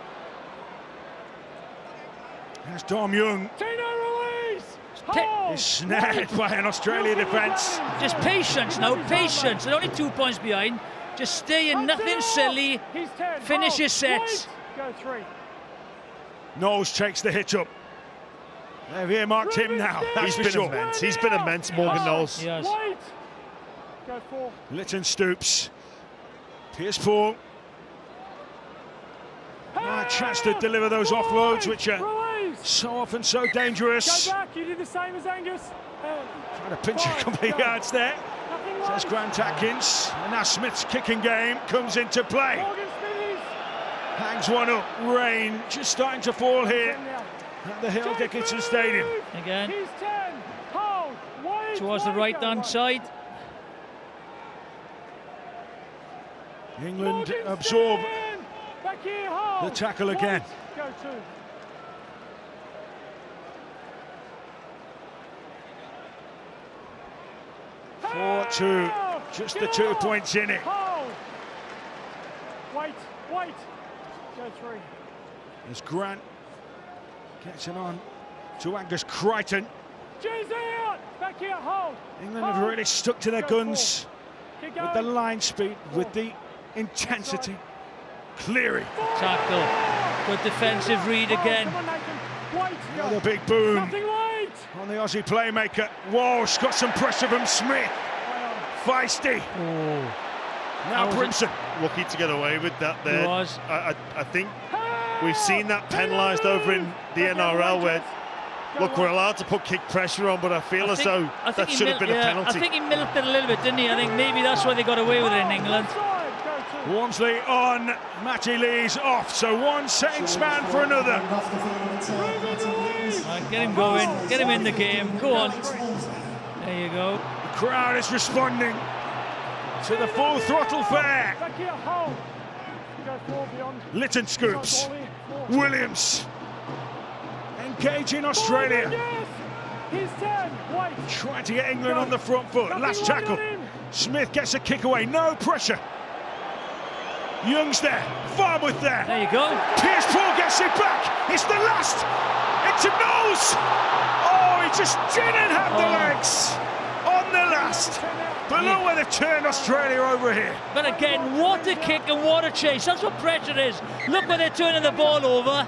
There's Dom Young. He's snared by an Australia defence. Just patience now, patience. They're only 2 points behind. Just stay in, nothing silly. Finish your sets. Go 3. Knowles takes the hit up. They've earmarked him now. That's He's been immense. He's been immense, Morgan Knowles. Yes. Go 4. Lytton Stoops. Pierce Paul. Now a chance to deliver those offloads, which are so often so dangerous. Go back, you did the same as Angus. Trying to pinch a couple of yards there. Says Grant Atkins. And now Smith's kicking game comes into play. Hangs one up. Rain just starting to fall here at the Hill Dickinson Stadium. Again. Towards the right-hand side. England absorb the tackle again. Go 2. 4-2, just the 2 points in it. Wait. Go 3. As Grant gets it on to Angus Crichton. Back here, hold. England have really stuck to their guns with the line speed, with the intensity. Cleary. Tackle. Good defensive read again. Another big boom on the Aussie playmaker. Walsh got some pressure from Smith. Feisty. Now Brimson. Lucky to get away with that there. He was. I think we've seen that penalised over in the NRL, where, look, we're allowed to put kick pressure on, but I feel as though that should have been a penalty. I think he milked it a little bit, didn't he? I think maybe that's why they got away with it in England. Walmsley on, Matty Lee's off, so one Saints man for another. Get him going, get him in the game, go on. There you go. The crowd is responding to the full throttle fare. Lytton Scoops, Williams, engaging Australia. Trying to get England on the front foot, last tackle. Smith gets a kick away, no pressure. Young's there, Farmouth there. There you go. Pierce Paul gets it back. It's the last. Into Knowles. Oh, he just didn't have the legs on the last. But look where they've turned Australia over here. But again, what a kick and what a chase. That's what pressure is. Look where they're turning the ball over.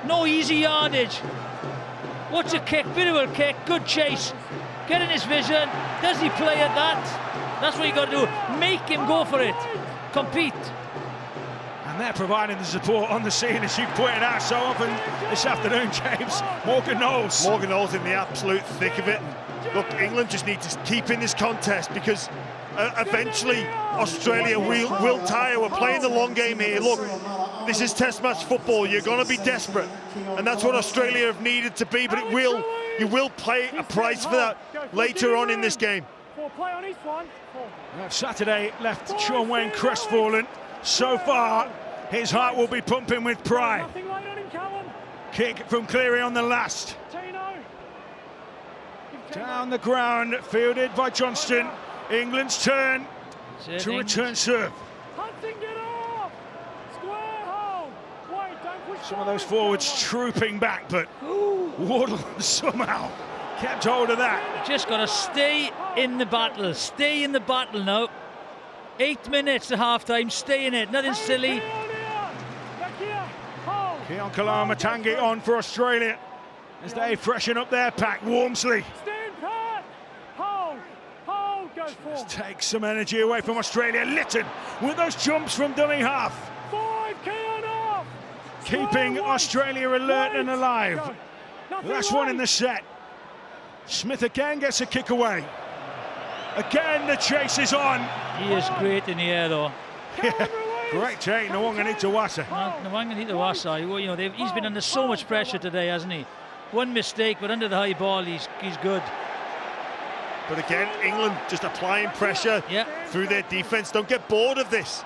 No easy yardage. What's a kick? Beautiful kick. Good chase. Get in his vision. Does he play at that? That's what you got to do. Make him go for it. Compete. And they're providing the support on the scene, as you've pointed out so often this afternoon, James. Morgan Knowles. Morgan Knowles in the absolute thick of it. Look, England just need to keep in this contest, because eventually Australia will tire. We're playing the long game here. Look, this is Test match football. You're going to be desperate, and that's what Australia have needed to be. But you will pay a price for that later on in this game. Saturday left Sean Wayne crestfallen. So far, his heart will be pumping with pride. Kick from Cleary on the last. Down the ground, fielded by Johnston. England's turn. to return serve. Hunting, get off! Square hole! Wait, don't push. Some of those forwards trooping back, but Wardle somehow kept hold of that. Just got to stay in the battle. Stay in the battle now. 8 minutes to half-time. Stay in it. Nothing silly. Keon Kalama-Tangi on for Australia as they freshen up their pack. Wormsley Stand pat! Hold! Hold! Go forward! takes some energy away from Australia. Lytton with those jumps from dummy half. 5, Keon off! Keeping Australia alert and alive. Last one in the set. Smith again gets a kick away. Again, the chase is on. He is great in the air, though. Yeah, great take, Nwanganitawasa. Nwanganitawasa, you know, he's been under so much pressure today, hasn't he? One mistake, but under the high ball, he's good. But again, England just applying pressure through their defence. Don't get bored of this.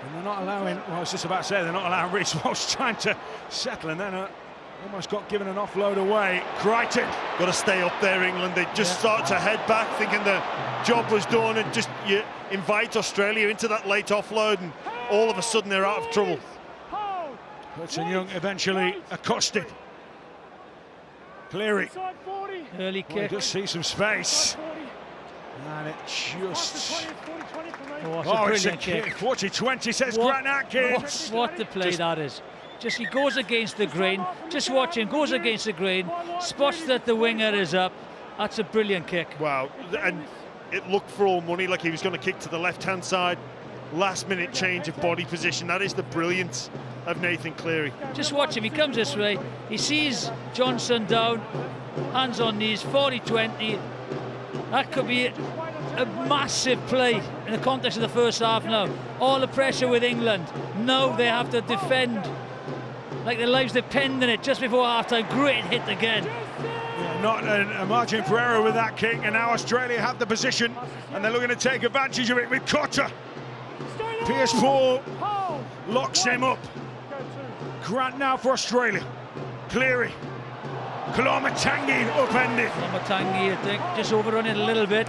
And they're not allowing, well, I was just about to say, they're not allowing Reece Walsh trying to settle, and then almost got given an offload away. Crichton. Got to stay up there, England. They just start to head back, thinking the job was done, and just you invite Australia into that late offload, and all of a sudden they're out of trouble. Hudson-Young eventually accosted. Cleary. Early kick. Does see some space. And it just... Oh, it's a kick. 40-20, says Grant Atkins. What the play that is. Just he goes against the grain. Just watch him, goes against the grain. Spots that the winger is up. That's a brilliant kick. Wow, and it looked for all money like he was going to kick to the left-hand side. Last minute change of body position. That is the brilliance of Nathan Cleary. Just watch him, he comes this way. He sees Johnson down, hands on knees, 40-20. That could be a massive play in the context of the first half now. All the pressure with England. Now they have to defend like their lives depend on it just before half-time. Great hit again. Yeah, not a margin for error with that kick, and now Australia have the position and they're looking to take advantage of it with Cotter. Pierce Paul locks him up. Grant now for Australia. Cleary. Kalama-Tangi upended. Kalama-Tangi, I think, just overrun it a little bit.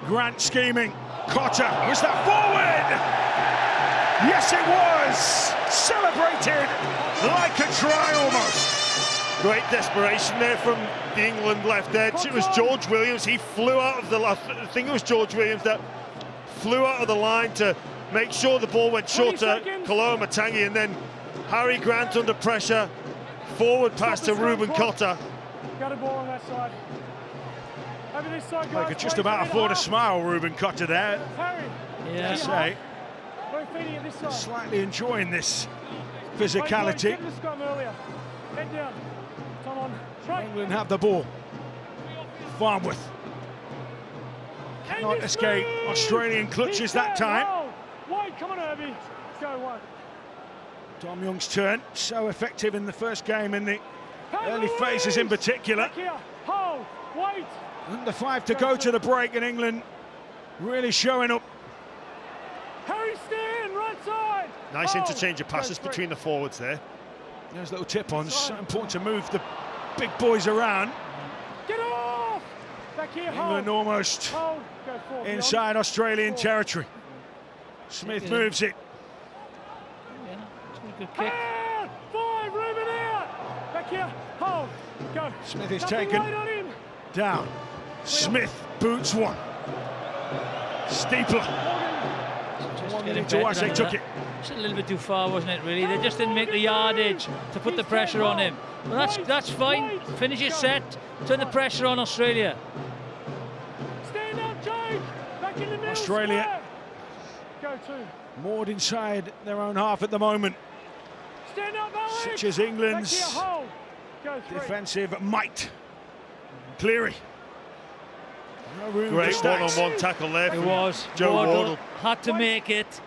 Grant scheming. Cotter, was that forward? Yes, it was. Celebrated like a try almost. Great desperation there from the England left edge. It was George Williams. He flew out of the... I think it was George Williams that flew out of the line to make sure the ball went short to Kalama-Tangi, and then Harry Grant under pressure. Forward pass to Ruben Cotter. Got a ball on that side. Over this side, guys. I could just about afford a smile, Ruben Cotter there. Harry. Yeah. To say. Feeding it this side. Slightly enjoying this physicality. Head down. Come on. Straight. England have the ball. Farnworth. Cannot escape Australian clutches that time. Wide, come on, Herbie. Go wide. Dom Young's turn, so effective in the first game in the early phases in particular. Hold, wait. Under 5 to go to the break, and England really showing up. Harry Stan, right side. Nice interchange of passes between the forwards there. There's little tip-ons. So important to move the big boys around. Get off. Back here, England almost inside Australian territory. Smith moves it. Good kick. 5, Ruben out. Back here, hold, go. Smith is taken down. Smith boots one. Steepler. Nwanganitawasa took it. Just a little bit too far, wasn't it, really? They just didn't make the yardage to put the pressure on him. But that's fine. Finish it set. Turn the pressure on Australia. Stand up, Jake. Back in the middle. Australia. Go to. Moored inside their own half at the moment. Stand up, Alex. Such as England's defensive might. Cleary. No room. Great one-on-one tackle there. It was. Joe Wardle. Had to make it.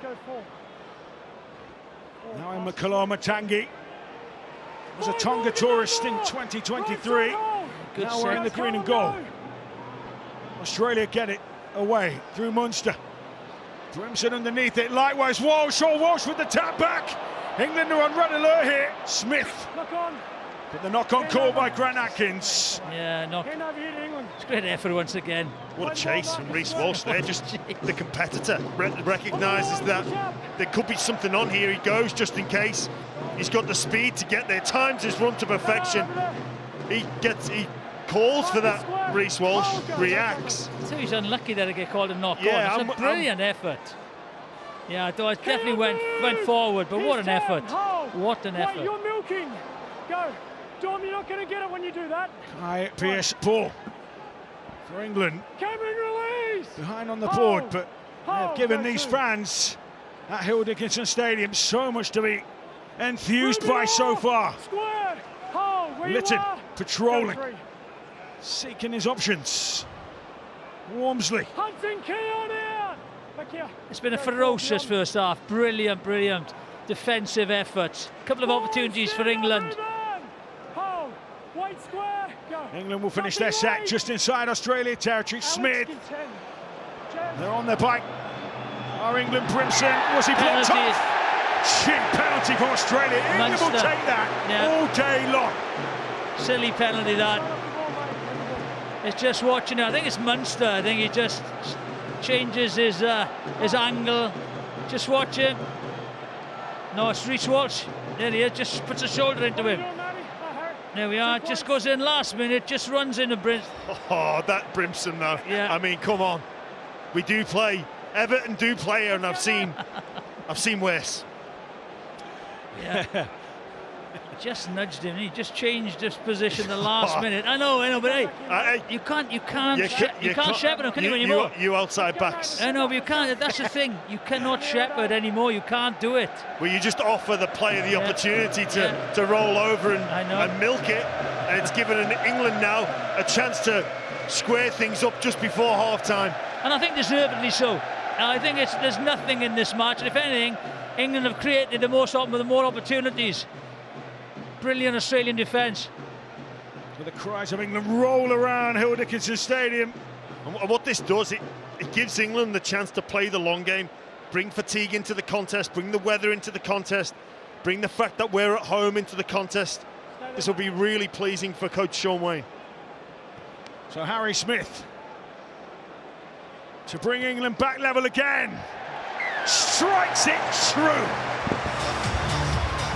Now in Kalama-Tangi. Was a Tonga tourist in 2023. Good now we're in the green and gold. Australia get it away through Munster. Brimson underneath it. Likewise, Walsh. Oh, Walsh with the tap back. England are on red alert here. Smith. Look on. But the knock-on call by Grant Atkins. Yeah, it's great effort once again. What a chase from Reece Walsh there. Just the competitor recognises that there could be something on here. He goes just in case. He's got the speed to get there. Times his run to perfection. He calls for that. Reece Walsh reacts. So he's unlucky that he get called a knock-on. It's a brilliant effort. Yeah, I thought it definitely went forward, but what an effort. What an effort. You're milking. Go. Dom, you're not going to get it when you do that. Kai Pearce-Paul for England. Cameron release. Behind on the board, but they've given these fans at Hill Dickinson Stadium so much to be enthused by so far. Square. Hold. Litton patrolling, seeking his options. Wormsley. Hunting key on out. It's been a ferocious first half. Brilliant, brilliant defensive effort. A couple of opportunities for England. England will finish their set just inside Australia territory. Smith. They're on their bike. Are England Brimson? Was he blocked off? Cheap penalty for Australia. England will take that all day long. Silly penalty that. It's just watching it. I think it's Munster. I think he just changes his angle. Just watch him. No, it's Reece Walsh. There he is. Just puts a shoulder into him. There we are. Just goes in last minute. Just runs into Brimson. Oh, that Brimson though. Yeah. I mean, come on. We do play. Everton do play, and I've seen worse. Yeah. Just nudged him. He just changed his position the last minute. I know, but hey, you can't shepherd him, can you anymore? You outside backs. I know, but you can't. That's the thing. You cannot shepherd anymore. You can't do it. Well, you just offer the player the opportunity to roll over and milk it, and it's given England now a chance to square things up just before half-time. And I think deservedly so. I think there's nothing in this match. And if anything, England have created the more opportunities. Brilliant Australian defence. So the cries of England roll around Hill Dickinson Stadium. And what this does, it gives England the chance to play the long game, bring fatigue into the contest, bring the weather into the contest, bring the fact that we're at home into the contest. This will be really pleasing for coach Shaun Wane. So Harry Smith to bring England back level again. Strikes it true.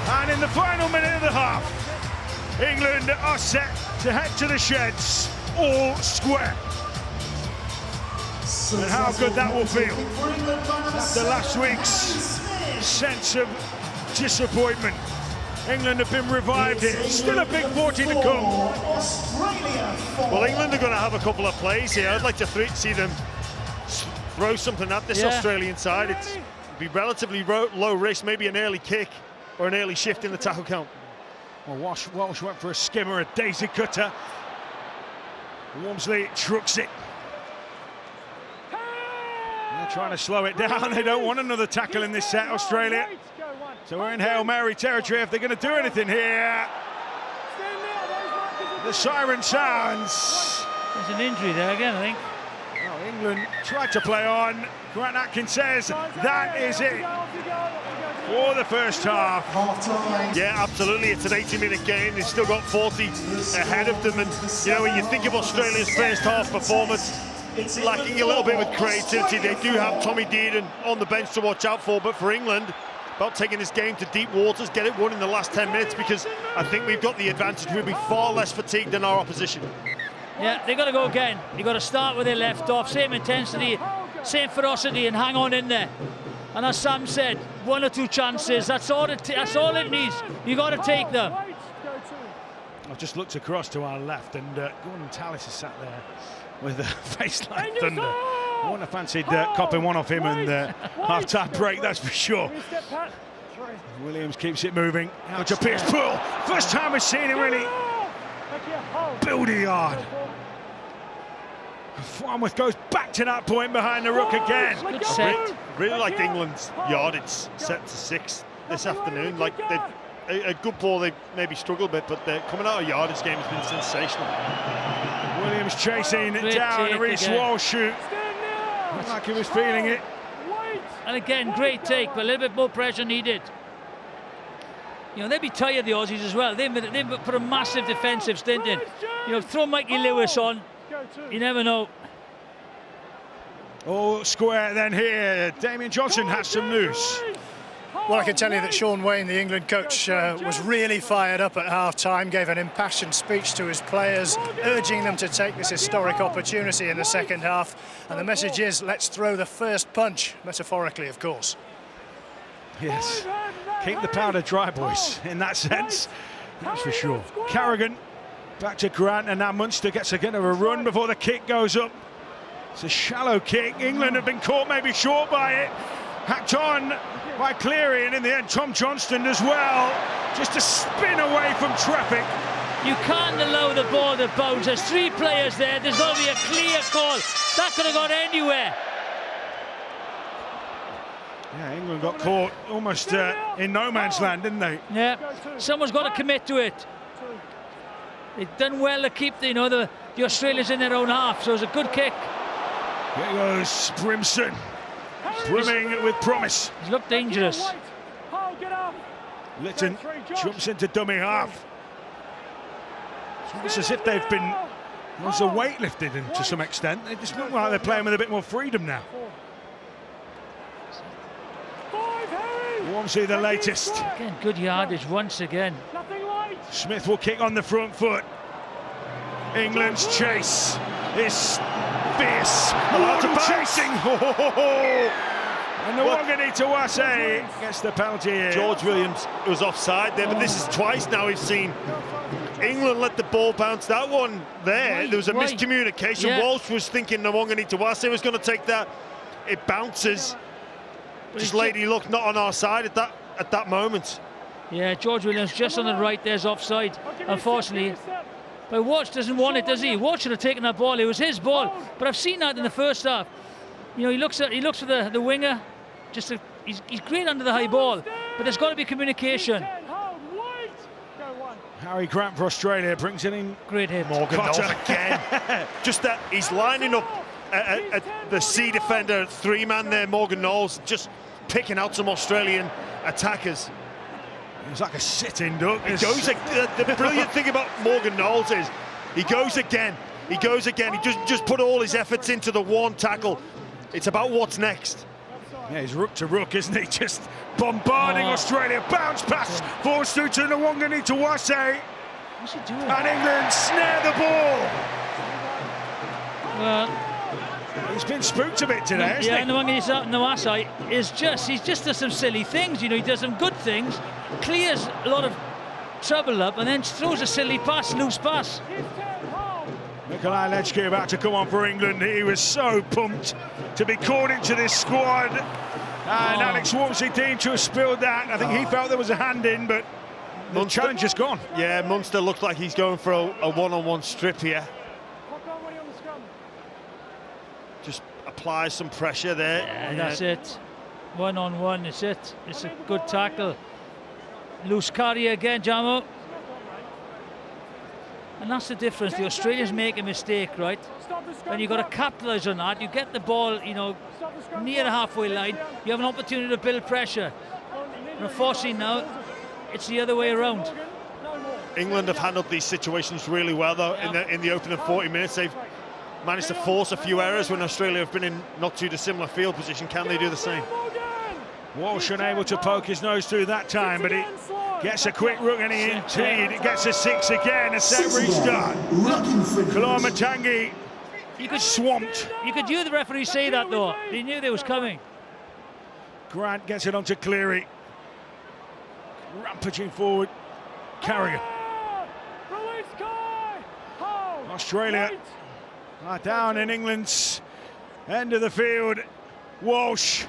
And in the final minute of the half, England are set to head to the sheds, all square. And how good that will feel after last week's sense of disappointment. England have been revived here. Still a big 40 to come. Well, England are going to have a couple of plays here. I'd like to see them throw something at this Australian side. It'd be relatively low risk, maybe an early kick or an early shift in the tackle count. Well, Walsh went for a skimmer, a daisy cutter. Wormsley trucks it. They're trying to slow it down. They don't want another tackle in this set, Australia. So we're in Hail Mary territory if they're going to do anything here. The siren sounds. There's an injury there again, I think. Well, England tried to play on. Grant Atkins says that is it for the first half. Yeah, absolutely. It's an 80-minute game. They've still got 40 ahead of them. And, you know, when you think of Australia's first half performance, it's lacking a little bit with creativity. They do have Tommy Dearden on the bench to watch out for. But for England, about taking this game to deep waters, get it won in the last 10 minutes, because I think we've got the advantage. We'll be far less fatigued than our opposition. Yeah, they've got to go again. You've got to start where they left off. Same intensity, same ferocity, and hang on in there. And as Sam said, one or two chances, that's all it needs. You've got to take them. I've just looked across to our left, and Gordon Tallis is sat there with a face like thunder. I wouldn't have fancied copping one off him in the half-time break, that's for sure. Williams keeps it moving. Out to Pearce-Paul. First time we've seen him really build a yard. Farnworth goes back to that point behind the ruck again. Good set. Really liked England's yardage set to 6 this afternoon. Like a good ball, they maybe struggled a bit, but coming out of yardage game has been sensational. Williams chasing down Reece Walsh. Looked like he was feeling it. And again, great take, but a little bit more pressure needed. You know, they'd be tired, the Aussies, as well. They put a massive defensive stint in. You know, throw Mikey Lewis on. You never know. All square then here. Damien Johnson has some news. Well, I can tell you that Sean Wayne, the England coach, was really fired up at half-time, gave an impassioned speech to his players, urging them to take this historic opportunity in the second half. And the message is, let's throw the first punch, metaphorically, of course. Yes, keep the powder dry, boys, in that sense, that's for sure. Carrigan back to Grant, and now Munster gets a bit of a run before the kick goes up. It's a shallow kick. England have been caught maybe short by it. Hacked on by Cleary, and in the end Tom Johnston as well, just to spin away from traffic. You can't allow the ball to bounce. There's 3 players there. There's got to be a clear call. That could have gone anywhere. Yeah, England got caught almost in no man's land, didn't they? Yeah, someone's got to commit to it. They've done well to keep the Australians in their own half, so it was a good kick. Here goes Brimson, brimming with promise. He's looked dangerous. Litton jumps into dummy half. It's as if they've been, there's a weight lifted in to some extent. They just look like they're playing with a bit more freedom now. Wormsley the latest. Again, good yardage once again. Smith will kick on the front foot. England's chase is fierce. Waddle chasing. And the Wanganitawase gets the penalty here. George Williams was offside there, but this is twice now we've seen England let the ball bounce. That one there, there was a miscommunication. Yeah. Walsh was thinking the Wanganitawase was going to take that. It bounces. Just lady look not on our side at that moment. Yeah, George Williams just on the right, there's offside, unfortunately. But Walsh doesn't want it, does he? Walsh should have taken that ball. It was his ball. But I've seen that in the first half. You know, he looks for the winger. He's great under the high ball, but there's got to be communication. Harry Grant for Australia brings it in. Great hit. Morgan Knowles again. Just that he's lining up the C defender, 3-man there, Morgan Knowles, just picking out some Australian attackers. It's like a sitting duck. The brilliant thing about Morgan Knowles is he goes again. He doesn't just put all his efforts into the one tackle. It's about what's next. Yeah, he's rook to rook, isn't he? Just bombarding Australia. Bounce pass falls through to the Wanganitawase. What's he doing? And England snare the ball. Well, he's been spooked a bit today, hasn't he? Yeah, and the Wanganitawase he just does some silly things. You know, he does some good things, clears a lot of trouble up, and then throws a silly pass, loose pass. Nikolai Lechki about to come on for England. He was so pumped to be called into this squad. And Alex Wormsley deemed to have spilled that. I think he felt there was a hand in, but the challenge is gone. Yeah, Munster looks like he's going for a one-on-one strip here. Just apply some pressure there. Yeah, that's it. One-on-one, it's it. It's a good tackle. Loose carry again, Jamo. And that's the difference. The Australians make a mistake, right? When you've got to capitalise on that, you get the ball, you know, near the halfway line, you have an opportunity to build pressure. And unfortunately now, it's the other way around. England have handled these situations really well, though. In the opening 40 minutes, they've managed to force a few errors when Australia have been in not too dissimilar field position. Can they do the same? Walsh unable to poke his nose through that time, but he gets a quick rook, and he indeed gets a 6 again. A set restart. Kalamatangi swamped. You could hear the referee say that, though. He knew they was coming. Grant gets it onto Cleary. Rampaging forward. Carrier. Australia are down in England's end of the field. Walsh.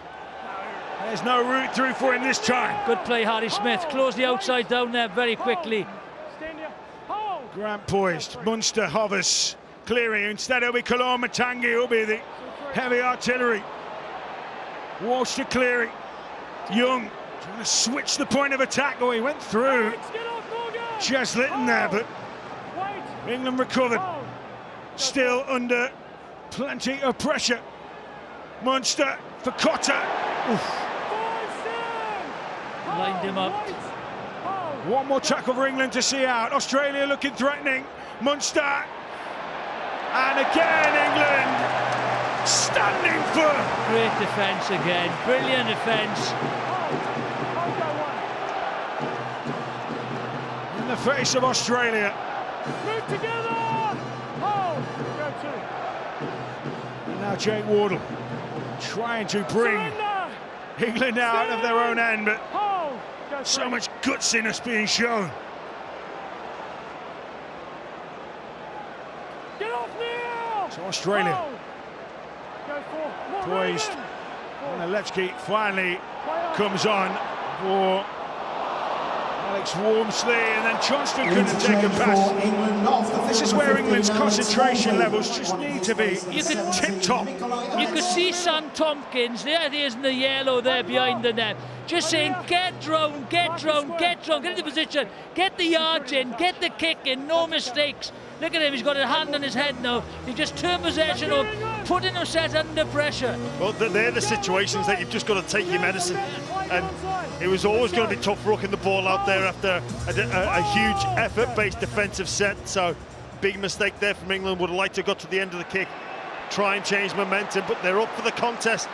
There's no route through for him this time. Good play, Harry Smith. Close the outside down there very quickly. Grant poised. Munster hovers. Cleary. Instead it'll be Kalamatangi. It'll be the heavy artillery. Walsh to Cleary. Young trying to switch the point of attack. Oh, he went through Jez Litton there, but England recovered. Still under plenty of pressure. Munster for Cotter. Lined him up. One more tackle for England to see out. Australia looking threatening. Munster. And again, England standing firm. Great defence again. Brilliant defence. In the face of Australia. Move together! Oh, go two. And now Jake Wardle trying to bring England out of their own end, but so much gutsiness being shown. Get off now! So Australia Go four. poised. And Lechke finally comes on for Alex Walmsley, and then Johnston couldn't take a pass. This is where England's concentration levels just need to be tip-top. You could see Sam Tompkins, there he is in the yellow there behind the net, just saying, get drowned, get drowned, get drowned, get into position, get the yards in, get the kick in, no mistakes. Look at him, he's got a hand on his head now. He just turned possession up, putting himself under pressure. Well, they're the situations that you've just got to take your medicine. And it was always going to be tough rocking the ball out there after a huge effort-based defensive set. So, big mistake there from England. Would have liked to have got to the end of the kick, try and change momentum, but they're up for the contest.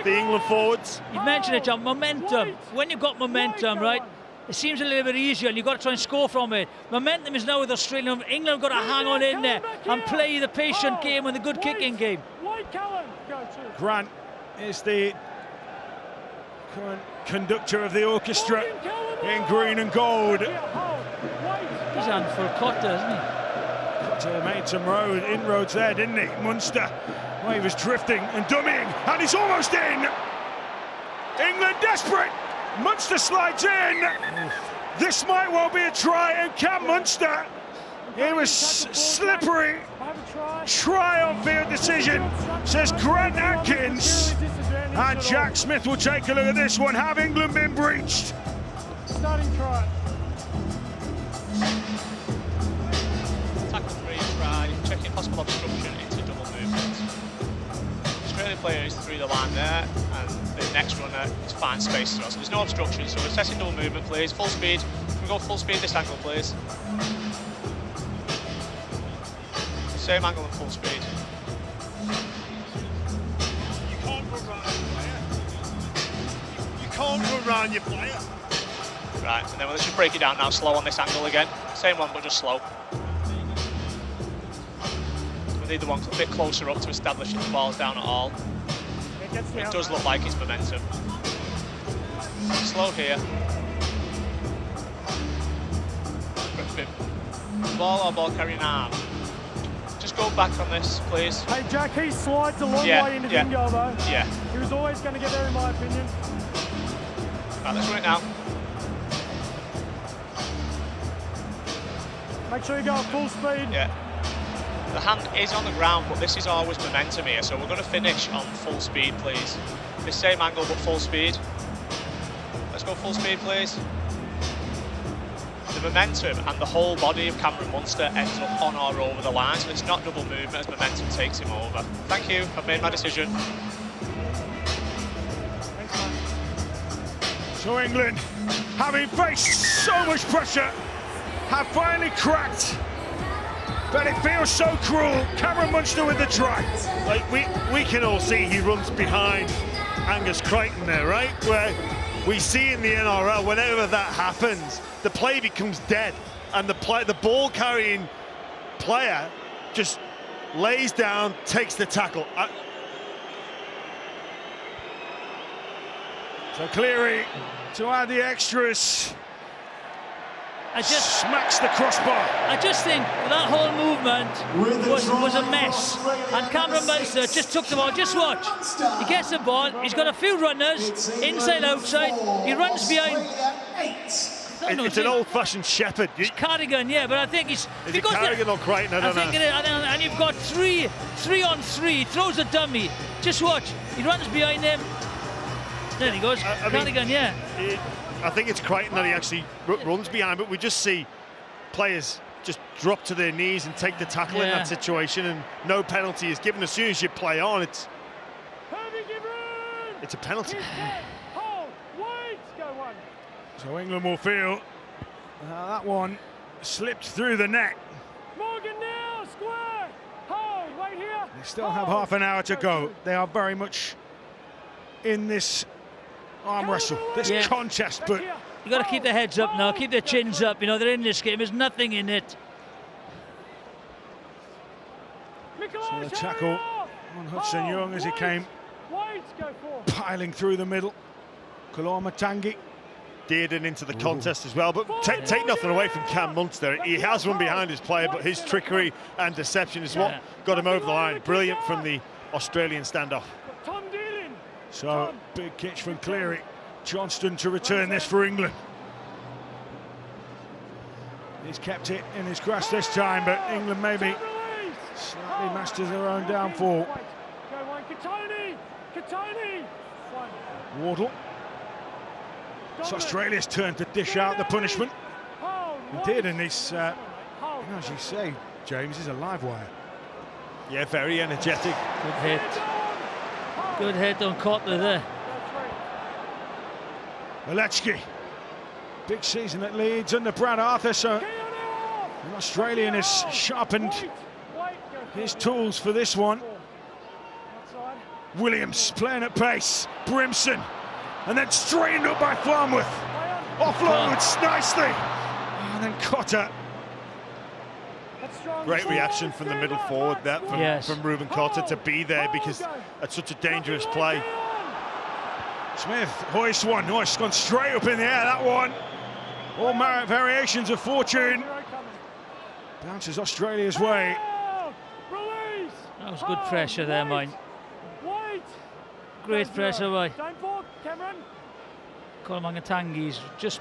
The England forwards. You mentioned it, John, momentum. When you've got momentum, right, it seems a little bit easier and you've got to try and score from it. Momentum is now with Australia. England have got to hang on in there and play the patient game and the good kicking game. Grant is the current conductor of the orchestra in green and gold. He's on for Cotter, isn't he? Cotter made some inroads there, didn't he? Munster, well, he was drifting and dummying, and he's almost in. England desperate. Munster slides in. This might well be a try, and Cam Munster, he was slippery. Try on field decision, says Grant Atkins. And Jack Smith will take a look at this one. Have England been breached? Starting try. Tackle 3 try, checking possible obstruction into double movement. Australian player is through the line there, and the next runner is fine space to us. So there's no obstruction, so we're testing double movement, please. Full speed. Can we go full speed this angle, please? Same angle and full speed. You can't run around your player. You can't run around your player. Right, and then let's just break it down now, slow on this angle again. Same one, but just slow. We need the one a bit closer up to establish if the ball's down at all. It does look like it's momentum. Slow here. Ball or ball carrying arm. Just go back on this, please. Hey, Jack, he slides a long way into bingo, though. Yeah. He was always going to get there, in my opinion. Right, let's run it now. Make sure you go at full speed. Yeah. The hand is on the ground, but this is always momentum here, so we're going to finish on full speed, please. This same angle, but full speed. Let's go full speed, please. The momentum and the whole body of Cameron Munster ends up on or over the line, so it's not double movement as momentum takes him over. Thank you, I've made my decision. Thanks, man. So England, having faced so much pressure, have finally cracked. But it feels so cruel. Cameron Munster with the try. Like we can all see he runs behind Angus Crichton there, right? Where we see in the NRL, whenever that happens, the play becomes dead, and the ball carrying player just lays down, takes the tackle. So Cleary to add the extras. Smacks the crossbar. I just think that whole movement was a mess. And Cameron Munster just took the ball. Just watch. He gets the ball. He's got a few runners, inside, outside. He runs behind. It's an old-fashioned shepherd. It's Carrigan, yeah, but I think Is it Carrigan or Crichton? I don't know. think it is. And you've got three on three. Throws a dummy. Just watch. He runs behind him. There he goes. Carrigan, yeah. I think it's Crichton that he actually runs behind, but we just see players just drop to their knees and take the tackle in that situation, and no penalty is given. As soon as you play on, it's a penalty. Hold, wait, go one. So England will feel That one slipped through the net. Morgan now, square. Hold, wait here. They still have half an hour to go. They are very much in this arm wrestle, this contest, but you got to keep their heads up now, keep their chins up. You know, they're in this game, there's nothing in it. So the tackle on Hudson Young as he came piling through the middle. Kalormatangi Dearden into the contest as well, but take nothing away from Cam Munster. He has run behind his player, but his trickery and deception is what got him over the line. Brilliant from the Australian standoff. So big catch from Cleary. Johnston to return this for England. He's kept it in his grasp this time, but England maybe slightly masters their own downfall. Wardle. It's Australia's turn to dish out the punishment. Indeed, and this, as you say, James, is a live wire. Yeah, very energetic. Good hit. Good hit on Kotler there. Waleczki. Big season at Leeds under Brad Arthur, so an Australian has sharpened his tools for this one. Williams playing at pace. Brimson. And then straightened up by Farnworth. Offloads nicely. And then Cotter. Great reaction from the middle forward there from Ruben Cotter to be there because that's such a dangerous play. Smith hoists one. Hoist's gone straight up in the air, that one. All variations of fortune. Bounces Australia's way. That was good pressure there, mate. Great pressure by Kalormatangi's just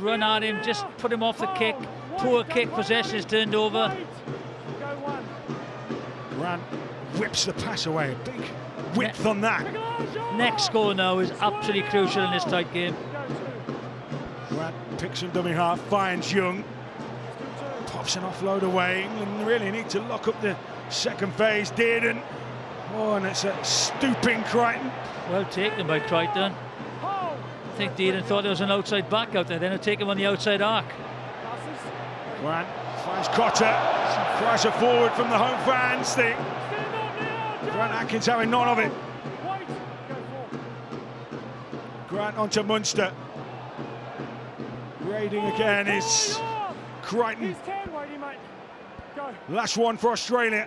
run at him, just put him off the kick. Poor kick, possession is turned over. Grant whips the pass away, a big width on that. Next score now is absolutely crucial in this tight game. Grant picks from dummy half, finds Young, pops an offload away. England really need to lock up the second phase. Dearden. Oh, and it's a stooping Crichton. Well taken by Crichton. I think Dearden thought there was an outside back out there, then he'll take him on the outside arc. Grant finds Cotter, tries a forward from the home fans. Grant Atkins having none of it. Grant onto Munster. Raiding again is Crichton. Last one for Australia.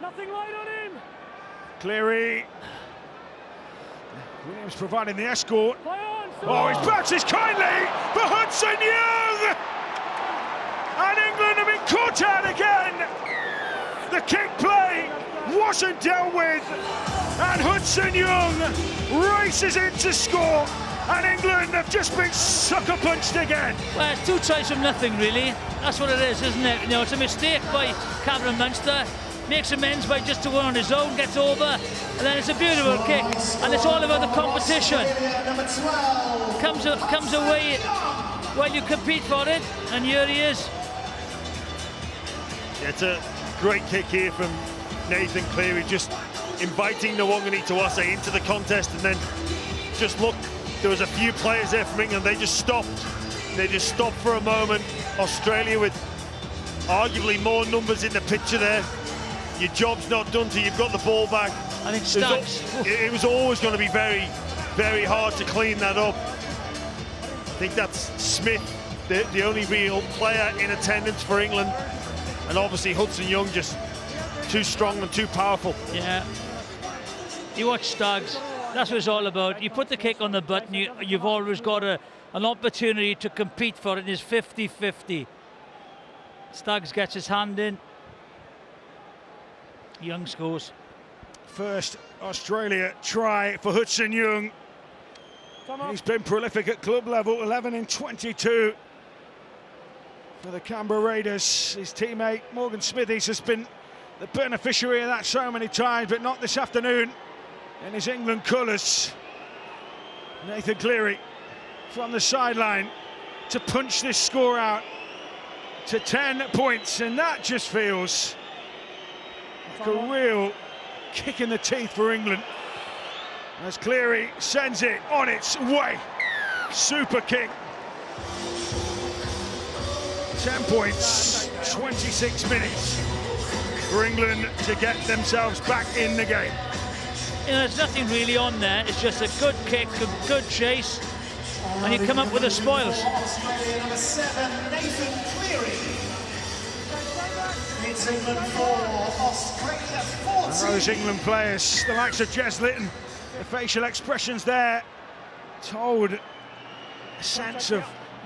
Cleary. Williams providing the escort. Oh, he bounces kindly for Hudson Young! And England have been caught out again! The kick play wasn't dealt with, and Hudson Young races in to score, and England have just been sucker punched again. Well, it's two tries from nothing, really. That's what it is, isn't it? You know, it's a mistake by Cameron Munster. Makes amends by just to one on his own, gets over, and then it's a beautiful kick, and it's all about the competition. Comes away while you compete for it, and here he is. Yeah, it's a great kick here from Nathan Cleary, just inviting Nwangani Tuwase into the contest, and then just look, there was a few players there from England, they just stopped. They just stopped for a moment. Australia with arguably more numbers in the picture there. Your job's not done till you've got the ball back. I think Staggs. It was always going to be very, very hard to clean that up. I think that's Smith, the only real player in attendance for England. And obviously Hudson Young just too strong and too powerful. Yeah. You watch Staggs, that's what it's all about. You put the kick on the button, you've always got an opportunity to compete for it. It's 50-50. Staggs gets his hand in. Young scores. First Australia try for Hudson Young. He's been prolific at club level, 11 in 22 for the Canberra Raiders. His teammate Morgan Smithies has been the beneficiary of that so many times, but not this afternoon in his England colours. Nathan Cleary from the sideline to punch this score out to 10 points, and that just feels like a real kick in the teeth for England as Cleary sends it on its way. Super kick. 10 points, 26 minutes for England to get themselves back in the game. You know, there's nothing really on there. It's just a good kick, a good chase, and you come up with the spoils. Australia number 7, Nathan Cleary. It's England 4, Australia 14. And those England players, the likes of Jez Litton, the facial expressions there told a sense of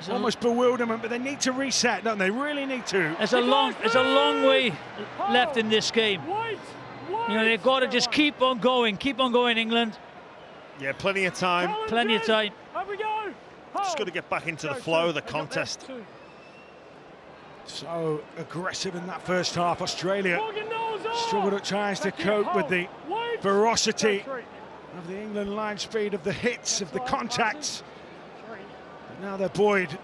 almost bewilderment, but they need to reset, don't they? Really need to. There's a long way left in this game. You know, they've got to just keep on going, England. Yeah, plenty of time. Plenty of time. Up we go. Just got to get back into the flow of the contest. So aggressive in that first half. Australia struggled at times to cope with the ferocity of the England line speed, of the hits, of the contacts. But now they're buoyed.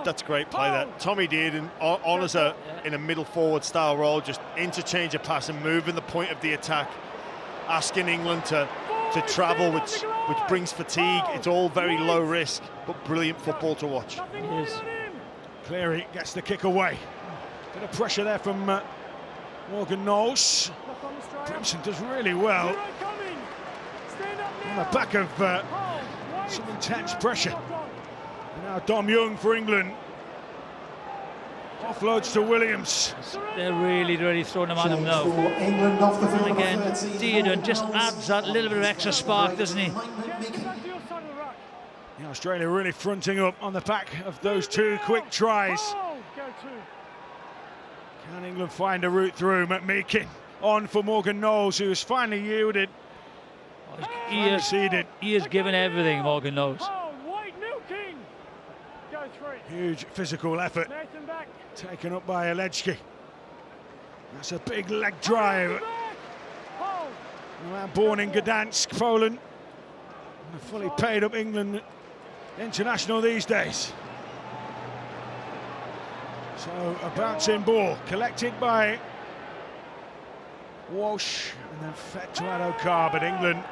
That's great play that Tommy did, and on as in a middle forward style role, just interchange a pass and moving the point of the attack, asking England to travel, which brings fatigue. It's all very low risk, but brilliant football to watch. It is. Cleary gets the kick away. Bit of pressure there from Morgan Knowles. Brimson does really well on the back of some intense pressure. And now Dom Young for England. Offloads to Williams. They're really throwing them at him now. England off the field. And again, Dearden just adds that little bit of extra spark, doesn't he? Yeah, Australia really fronting up on the back of those two quick tries. Can England find a route through? McMeekin on for Morgan Knowles, who has finally yielded. He is giving everything, Morgan Knowles. Huge physical effort taken up by Alechki. That's a big leg drive. Born in Gdansk, Poland. A fully paid up England international these days. So a bouncing ball collected by Walsh and then fed to Adokar, but England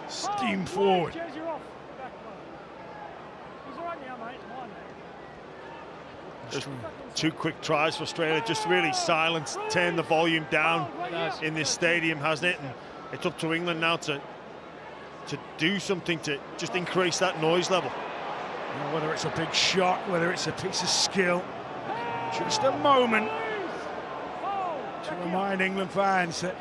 steam forward. Just two quick tries for Australia, just really silenced, turned the volume down in this stadium, hasn't it? And it's up to England now to do something to just increase that noise level. You know, whether it's a big shot, whether it's a piece of skill, just a moment to remind England fans that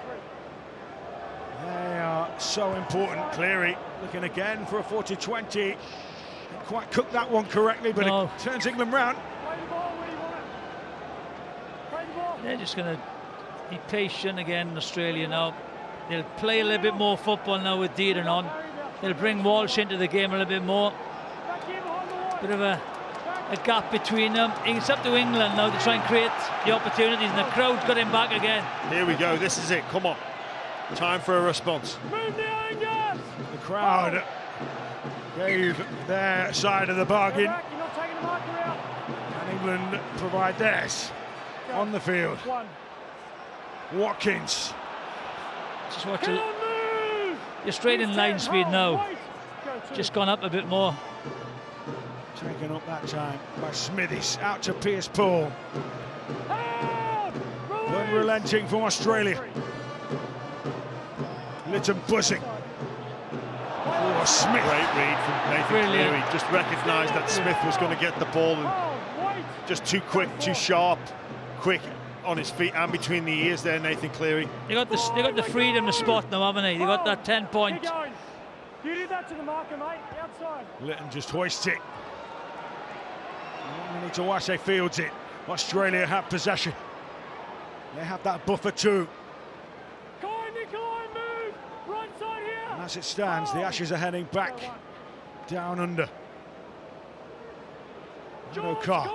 they are so important. Cleary looking again for a 40-20. Didn't quite cook that one correctly, but it turns England round. They're just going to be patient again in Australia now. They'll play a little bit more football now with Dearden on. They'll bring Walsh into the game a little bit more. Bit of a gap between them. It's up to England now to try and create the opportunities, and the crowd's got him back again. Here we go, this is it, come on. Time for a response. The crowd gave their side of the bargain. And England provide theirs on the field. Watkins. Just watch it. You're straight in line speed now. Just gone up a bit more. Taken up that time by Smithies. Out to Pierce Paul. Unrelenting from Australia. Litton buzzing. Oh, Smith. Great read from Nathan Cleary. Just recognised that Smith was going to get the ball, and just too quick, too sharp, quick on his feet and between the ears there, Nathan Cleary. They got the freedom to spot now, haven't they? They got that 10 point. You did that to the marker, mate. Outside. Litton just hoists it. We need to watch they fields it. Australia have possession. They have that buffer too. Nikolai, move! Right side here! And as it stands, the Ashes are heading back down under. Adokar.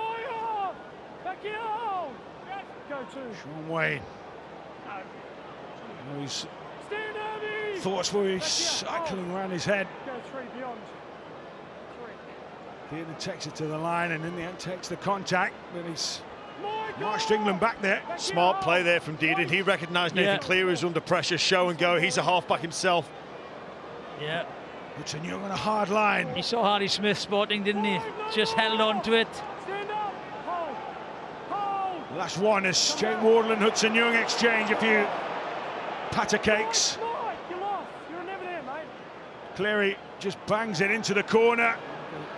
Back here! Go to. Shaun Wane. His thoughts were cycling around his head. Go 3 beyond. Dearden takes it to the line and in the end takes the contact, but he's marched England back there. Smart play there from Dearden. He recognised Nathan Cleary was under pressure, show and go. He's a halfback himself. Yeah. It's a new on a hard line. He saw Hardy Smith spotting, didn't he? Just held on to it. Last one as Jake Wardle and Hudson Young exchange a few patter cakes. You lost. You're never there, mate. Cleary just bangs it into the corner.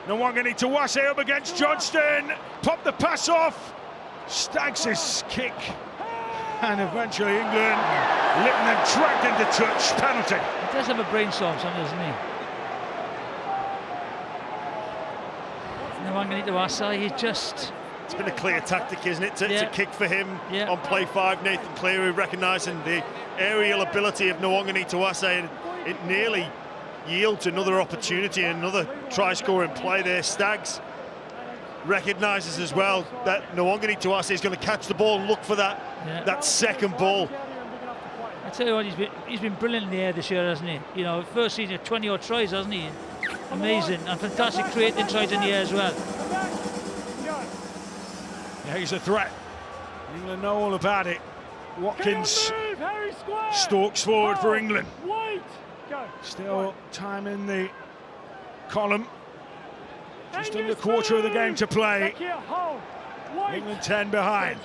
Nwangani Tawase up against Johnston. Pop the pass off. Staggs' kick. And eventually England letting them dragged into touch. Penalty. He does have a brainstorm, something, doesn't he? Nwangani Tawase, he just... It's been a clear tactic, isn't it, to kick for him on play 5. Nathan Cleary recognising the aerial ability of Nwangani Tawase, and it nearly yields another opportunity, another try-scoring play there. Staggs recognises as well that Nwangani Tawase is going to catch the ball and look for that second ball. I tell you what, he's been brilliant in the air this year, hasn't he? You know, first season 20-odd tries, hasn't he? Amazing, and fantastic creating tries in the air as well. Yeah, he's a threat. England know all about it. Watkins stalks forward for England. Still time in the column. Just under a quarter of the game to play. England 10 behind.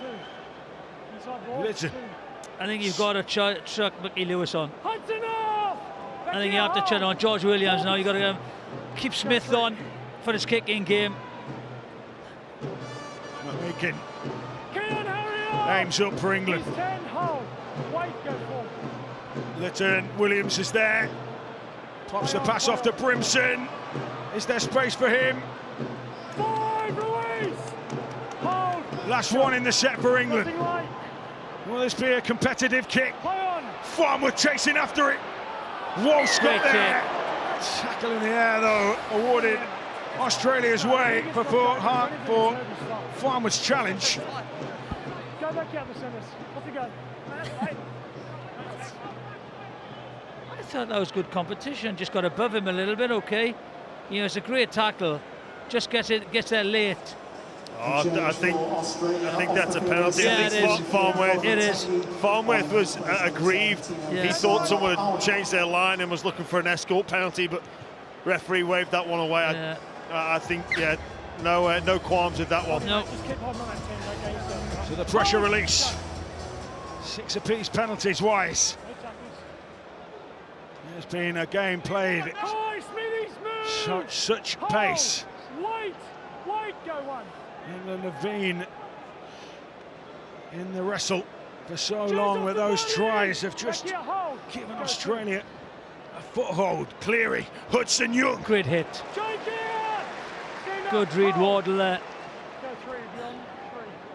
Listen. I think you've got to chuck Mickey Lewis on. I think you have to chuck on George Williams now. You've got to keep Smith on for his kicking game. Making aims up for England. Litton, Williams is there. Pops the pass off to Brimson. Is there space for him? Last one in the set for England. Will this be a competitive kick? Farmer chasing after it. Walsh got there. Tackle in the air though, awarded Australia's way for Farmer's challenge. Go back out the centres. Off you go. I thought that was good competition. Just got above him a little bit, okay. You know, it's a great tackle. Just gets there late. Oh, I think that's a penalty. Yeah, I think Farnworth was aggrieved. Yeah. He thought someone had changed their line and was looking for an escort penalty, but referee waved that one away. Yeah. I think, no qualms with that one. No. So the pressure release. 6 apiece penalties wise. There's been a game played such pace. Wait, go one. England have been in the wrestle for so long, with those tries have just given Australia a foothold. Cleary, Hudson Young. Great hit. Good read, Wardle there.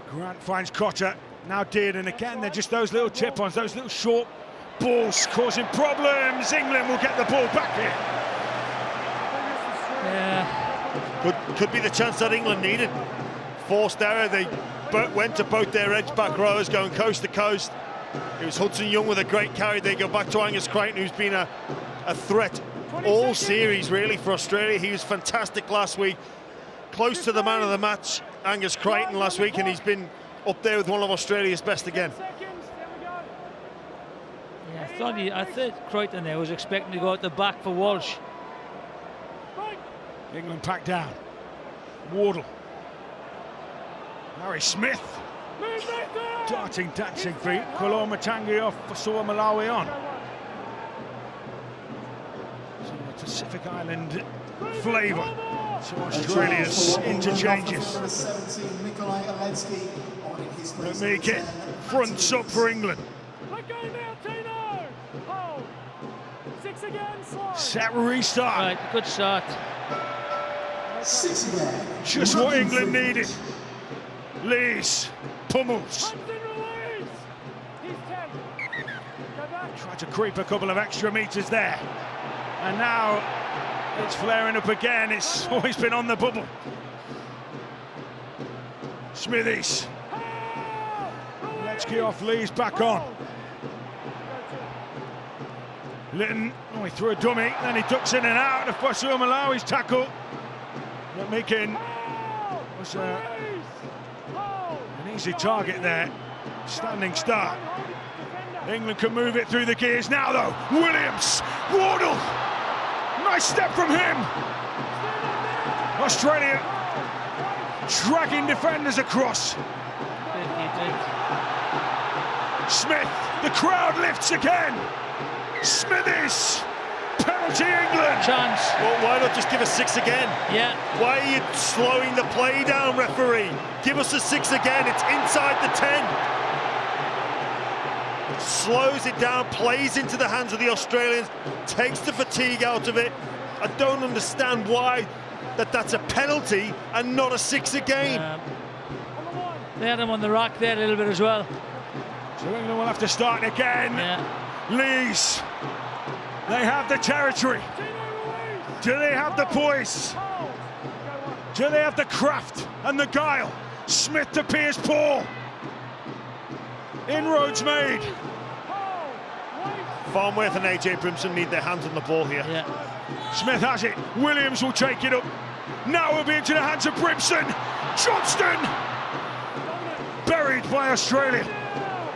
Grant finds Cotter, now Dearden again. They're just those little tip-ons, those little short balls causing problems. England will get the ball back here. Yeah. Could be the chance that England needed. Forced error, they went to both their edge-back rowers going coast to coast. It was Hudson Young with a great carry. They go back to Angus Crichton, who's been a threat all series really for Australia. He was fantastic last week. Close to the man of the match, Angus Crichton, last week, and he's been up there with one of Australia's best again. Yeah, I thought Crichton there was expecting to go at the back for Walsh. England packed down. Wardle. Harry Smith. Darting, dancing feet. Kolo Matangi off for Sawa Malawi on. So the Pacific Island flavour to Australia's interchanges. Make it fronts up for England. Set restart. Right, good start. Just what England needed. Lees pummels. Tried to creep a couple of extra metres there. And now it's flaring up again. It's always been on the bubble. Smithies. Let's key off Lees back on. Litton, he threw a dummy, then he ducks in and out of Sawa Malawi's tackle. But Meakin was an easy target there. Standing start. England can move it through the gears now though. Williams, Wardle, nice step from him. Australia dragging defenders across. Smith, the crowd lifts again. Smithies, penalty England. Chance. Well, why not just give us 6 again? Yeah. Why are you slowing the play down, referee? Give us a 6 again. It's inside the 10. Slows it down, plays into the hands of the Australians, takes the fatigue out of it. I don't understand why that's a penalty and not a 6 again. They had him on the rack there a little bit as well. So England will have to start again. Yeah. Lees, they have the territory. Do they have the poise? Do they have the craft and the guile? Smith to Piers Paul. Inroads made. Farnworth and AJ Brimson need their hands on the ball here. Yeah. Smith has it. Williams will take it up. Now it'll be into the hands of Brimson. Johnston! Buried by Australia.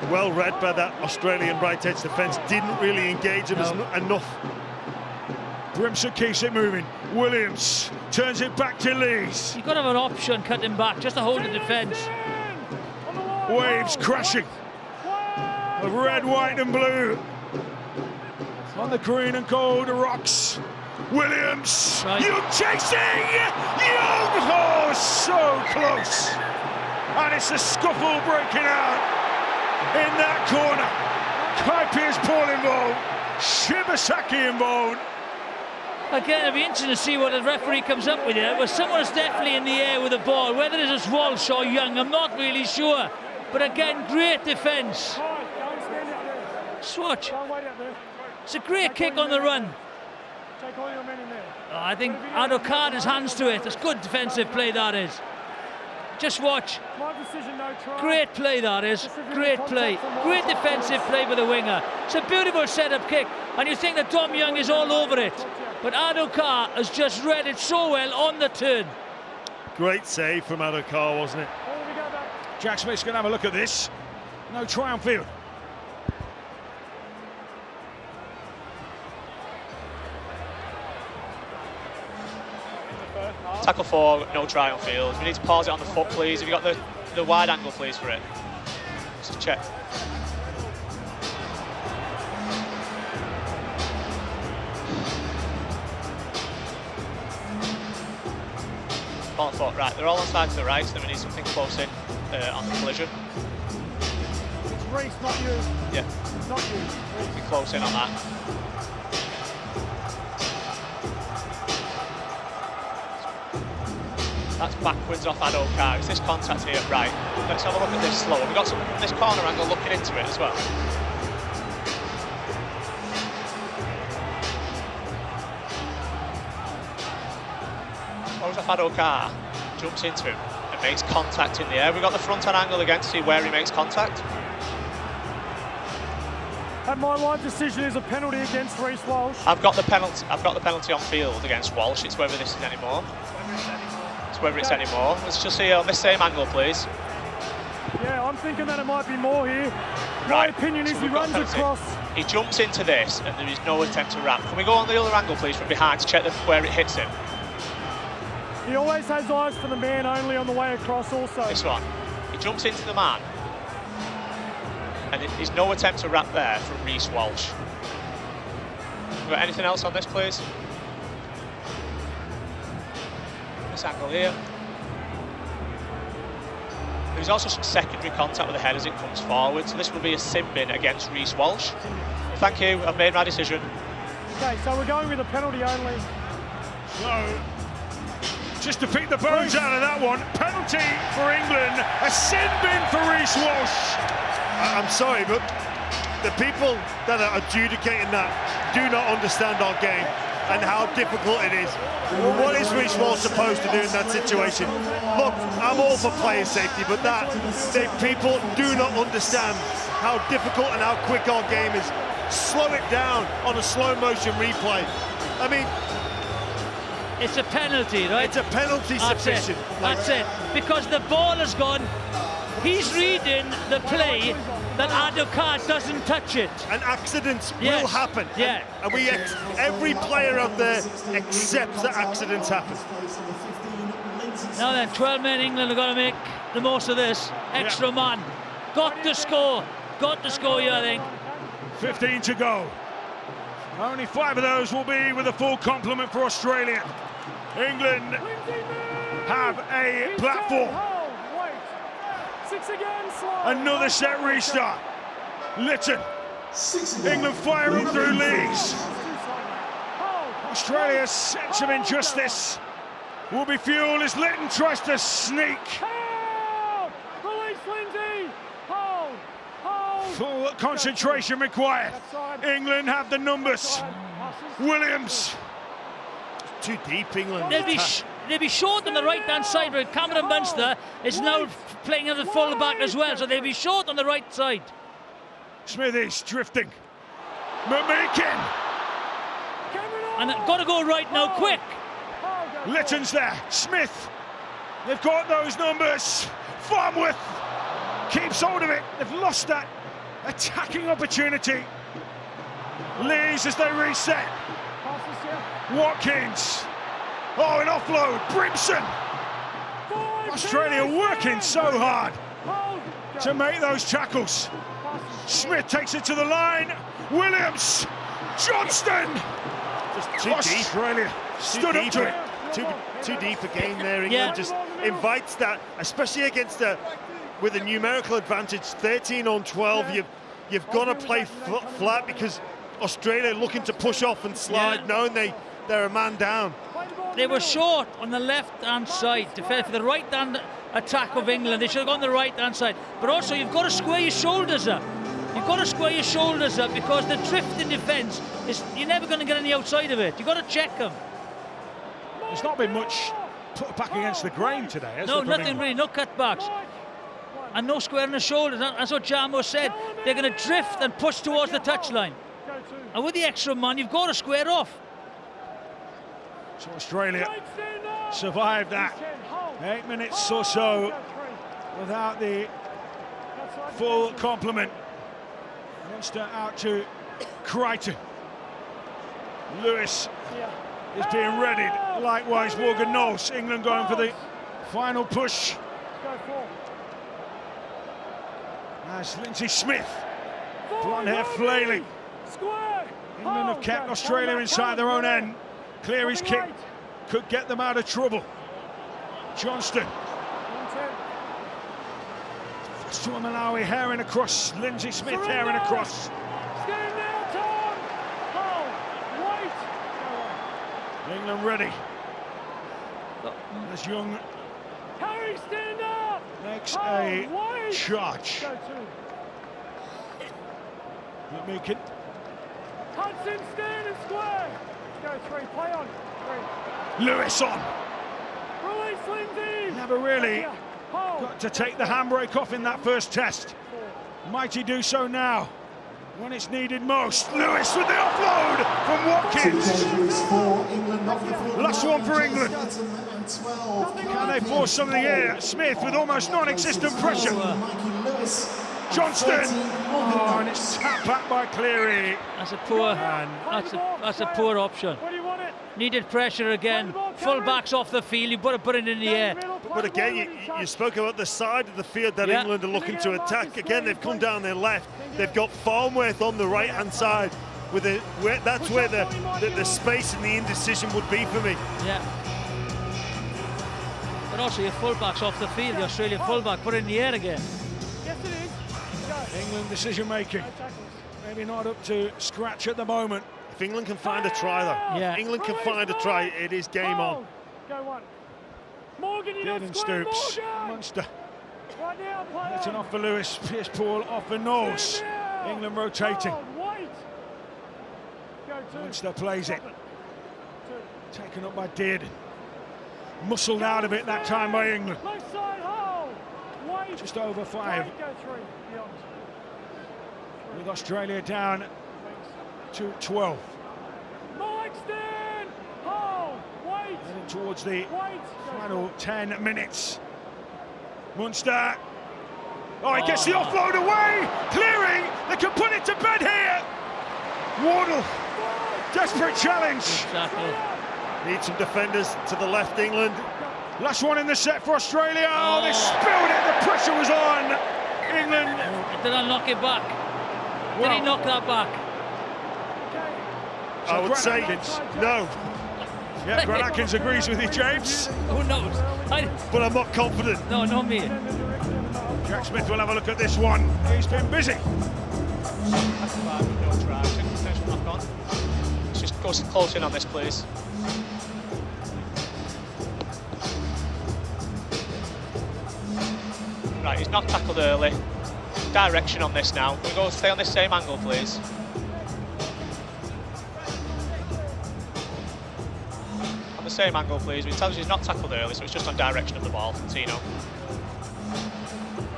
Well read by that Australian right edge defence. Didn't really engage him enough. Brimson keeps it moving. Williams turns it back to Lees. You've got to have an option cutting back just to hold the defence. Waves crashing of red, white and blue on the green and gold rocks. Williams, Right. Young chasing! Young! Oh, so close! And it's a scuffle breaking out in that corner. Kai Piers Paul involved, Shibasaki involved. Again, it'll be interesting to see what the referee comes up with here. But someone's definitely in the air with the ball. Whether it's Walsh or Young, I'm not really sure. But again, great defence. Swatch. It's a great kick on the run. I think Adokar has hands to it. It's good defensive play, that is. Just watch. Great play, that is. Great play. Great defensive play by the winger. It's a beautiful set-up kick. And you think that Tom Young is all over it. But Adokar has just read it so well on the turn. Great save from Adokar, wasn't it? Jack Smith's going to have a look at this. No try on field. Tackle 4, no try on field. We need to pause it on the foot, please. Have you got the wide angle, please, for it? Just check. On foot, right. They're all on side to the right, so then we need something close in on the collision. It's Reece, not you. Yeah. Not you. Be close in on that. That's backwards off Adokar. It's this contact here, right. Let's have a look at this slow. We've got some this corner angle looking into it as well. Throws off Adokar, jumps into him and makes contact in the air. We've got the front on angle again to see where he makes contact. And my live decision is a penalty against Reece Walsh. I've got the penalty on field against Walsh. It's whether this is anymore. Whether it's anymore. Let's just see on this same angle, please. Yeah, I'm thinking that it might be more here. My Right. opinion is So he we've got runs penalty. across. He jumps into this and there is no attempt to wrap. Can we go on the other angle, please, from behind to check where it hits him? He always has eyes for the man only on the way across also. This one. He jumps into the man. And there's no attempt to wrap there from Reece Walsh. We got anything else on this, please? This angle here. There's also some secondary contact with the head as it comes forward, so this will be a sin bin against Reece Walsh. Thank you, I've made my decision. Okay, so we're going with a penalty only. So, just to pick the bones out of that one, penalty for England, a sin bin for Reece Walsh. I'm sorry, but the people that are adjudicating that do not understand our game and how difficult it is. What is Reece Walsh supposed to do in that situation? Look, I'm all for player safety, but people do not understand how difficult and how quick our game is. Slow it down on a slow motion replay. I mean, It's a penalty, right? it's a penalty sufficient. That's it. Because the ball has gone. He's reading the play that Adokar doesn't touch it. And accidents Yes. will happen. Yeah. And every player out there accepts that accidents happen. Now then, 12 men England are going to make the most of this. Extra man. Got to score here, I think. 15 to go. Only 5 of those will be with a full complement for Australia. England have a platform. Another set restart. Lytton. England firing through leagues. Australia's sense of injustice will be fueled as Lytton tries to sneak. Full concentration required. England have the numbers. Williams. Too deep, England. They'll be short on the right-hand side, but Cameron Munster is now playing as a full-back as well, so they'll be short on the right side. Smithies drifting. McMeekin. And got to go right now, quick. Lytton's there. Smith. They've got those numbers. Farmworth keeps hold of it. They've lost that attacking opportunity. Lees as they reset. Watkins. Oh, an offload. Brimson. Australia working so hard to make those tackles. Smith takes it to the line. Williams. Johnston. Just too deep. Australia stood up to it. Too deep again there. England just invites that, especially against with a numerical advantage, 13 on 12. You've got to play flat because Australia looking to push off and slide, knowing they're a man down. They were short on the left-hand side to for the right-hand attack of England. They should have gone the right-hand side. But also, you've got to square your shoulders up. You've got to square your shoulders up because the drift in defence you're never going to get any outside of it. You've got to check them. There's not been much put back against the grain today, has No, there? nothing really. No cutbacks. And no squaring the shoulders. That's what Jamo said. They're going to drift and push towards the touchline. And with the extra man, you've got to square off. So Australia survived that 8 minutes or so without the full complement. Munster out to Crichton. Lewis is being readied. Likewise, Morgan Knowles. England going for the final push. As Lindsay Smith, blonde hair flailing. England have kept Australia inside their own end. Cleary's kick could get them out of trouble. Johnston. Stuart Malawi herring across. Lindsay Smith herring across. England ready. As Young makes a charge. Meekin. Hudson, stand and square. Go 3, play on. 3. Lewis on. Release Lindsay. Never really got to take the handbrake off in that first test. Might he do so now when it's needed most? Lewis with the offload from Watkins. Last one for England. Can they force something here? Smith with almost non-existent pressure. Johnston. Oh, and it's tapped back by Cleary. That's a poor option. Needed pressure again. Full backs off the field. You've got to put it in the air. But again, you spoke about the side of the field that England are looking to attack. Again, they've come down their left. They've got Farmworth on the right-hand side. That's where the space and the indecision would be for me. Yeah. But also your full-backs off the field. The Australian full-back put it in the air again. Yes, it is. England decision-making. Maybe not up to scratch at the moment. If England can find a try, though, if England can find a try, it is game on. Go 1. Morgan, Dearden Stoops. Munster. Letting off for Lewis. Pierce-Paul off for Knowles. England rotating. Munster plays it. Taken up by Dearden. Muscled out of it that time by England. Just over 5. With Australia down to 12. Heading towards the final 10 minutes. Munster. Oh, he gets the offload away. Clearing. They can put it to bed here. Wardle. Desperate challenge. Exactly. Need some defenders to the left, England. Last one in the set for Australia. Oh, they spilled it. The pressure was on. England. Did I knock it back? Did he knock that back? I would say no. Yeah, Grant Atkins agrees with you, James. Who knows? But I'm not confident. No, not me. Jack Smith will have a look at this one. He's been busy. That's fine, no try. Potential knock on. Let's just go close in on this, please. Right, he's not tackled early. Direction on this now. We'll go stay on this same angle, please. On the same angle, please. It tells you he's not tackled early, so it's just on direction of the ball, Tino.